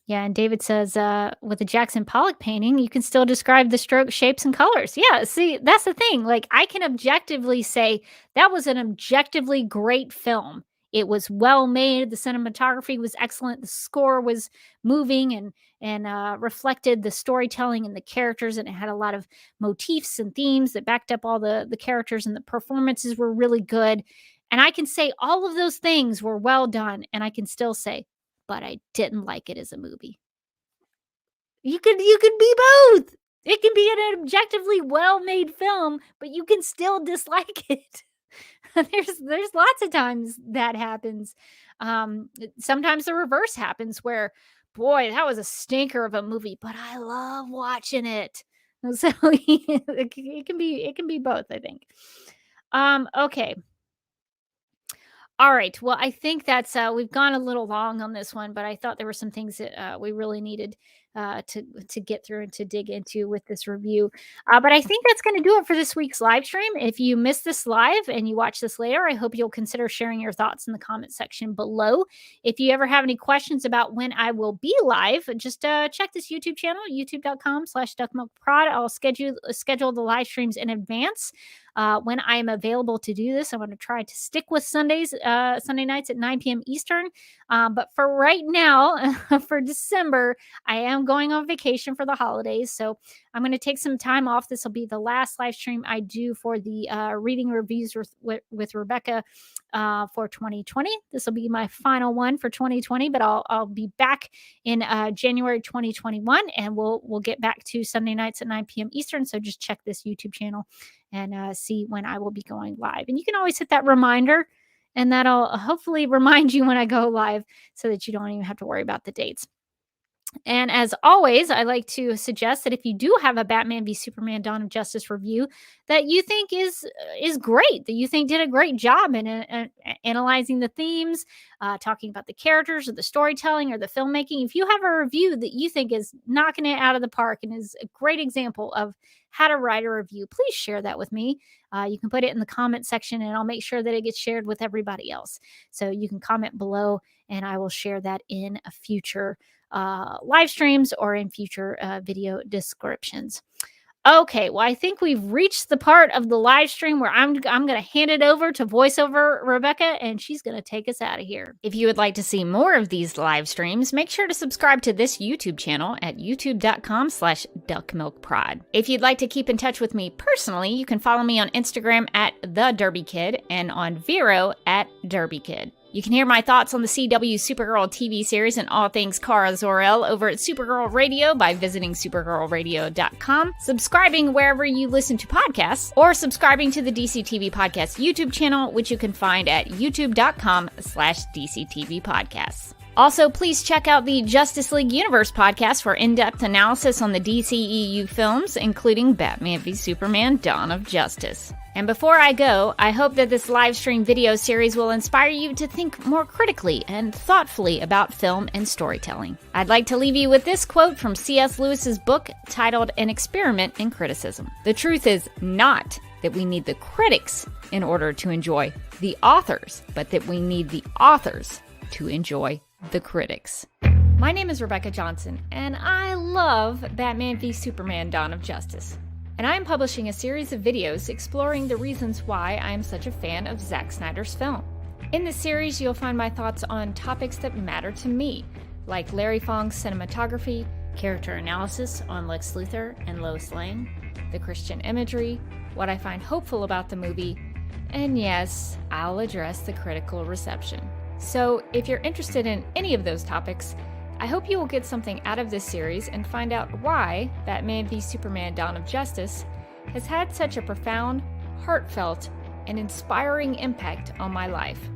Yeah, and David says, with the Jackson Pollock painting, you can still describe the stroke shapes and colors. Yeah, see, that's the thing. Like, I can objectively say that was an objectively great film. It was well made. The cinematography was excellent. The score was moving and reflected the storytelling and the characters, and it had a lot of motifs and themes that backed up all the characters, and the performances were really good. And I can say all of those things were well done, and I can still say, but I didn't like it as a movie. You could be both. It can be an objectively well-made film, but you can still dislike it. There's lots of times that happens. Sometimes the reverse happens where, boy, that was a stinker of a movie, but I love watching it. So it can be both, I think. Okay. All right. Well, I think that's we've gone a little long on this one, but I thought there were some things that we really needed to get through and to dig into with this review. But I think that's going to do it for this week's live stream. If you missed this live and you watch this later, I hope you'll consider sharing your thoughts in the comment section below. If you ever have any questions about when I will be live, just check this YouTube channel, youtube.com/duckmilkprod. I'll schedule the live streams in advance. When I am available to do this, I'm going to try to stick with Sunday nights at 9 p.m. Eastern. But for right now, for December, I am going on vacation for the holidays. So I'm going to take some time off. This will be the last live stream I do for the reading reviews with Rebecca for 2020. This will be my final one for 2020, but I'll be back in January 2021, and we'll get back to Sunday nights at 9 p.m. Eastern. So just check this YouTube channel and see when I will be going live. And you can always hit that reminder, and that'll hopefully remind you when I go live so that you don't even have to worry about the dates. And as always, I like to suggest that if you do have a Batman v Superman: Dawn of Justice review that you think is great, that you think did a great job in analyzing the themes, talking about the characters or the storytelling or the filmmaking, if you have a review that you think is knocking it out of the park and is a great example of how to write a review, please share that with me. You can put it in the comment section and I'll make sure that it gets shared with everybody else. So you can comment below and I will share that in a future live streams or in future video descriptions. Okay, well, I think we've reached the part of the live stream where I'm going to hand it over to voiceover Rebecca, and she's going to take us out of here. If you would like to see more of these live streams, make sure to subscribe to this YouTube channel at youtube.com/duckmilkprod. If you'd like to keep in touch with me personally, you can follow me on Instagram at The Derby Kid and on Vero at Derby Kid. You can hear my thoughts on the CW Supergirl TV series and all things Kara Zor-El over at Supergirl Radio by visiting supergirlradio.com, subscribing wherever you listen to podcasts, or subscribing to the DC TV Podcast YouTube channel, which you can find at youtube.com/DCTV Podcasts. Also, please check out the Justice League Universe podcast for in-depth analysis on the DCEU films, including Batman v Superman: Dawn of Justice. And before I go, I hope that this live stream video series will inspire you to think more critically and thoughtfully about film and storytelling. I'd like to leave you with this quote from C.S. Lewis's book titled An Experiment in Criticism. The truth is not that we need the critics in order to enjoy the authors, but that we need the authors to enjoy the critics. My name is Rebecca Johnson, and I love Batman v Superman: Dawn of Justice. And I am publishing a series of videos exploring the reasons why I am such a fan of Zack Snyder's film. In this series, you'll find my thoughts on topics that matter to me, like Larry Fong's cinematography, character analysis on Lex Luthor and Lois Lane, the Christian imagery, what I find hopeful about the movie, and yes, I'll address the critical reception. So if you're interested in any of those topics, I hope you will get something out of this series and find out why Batman v Superman: Dawn of Justice has had such a profound, heartfelt, and inspiring impact on my life.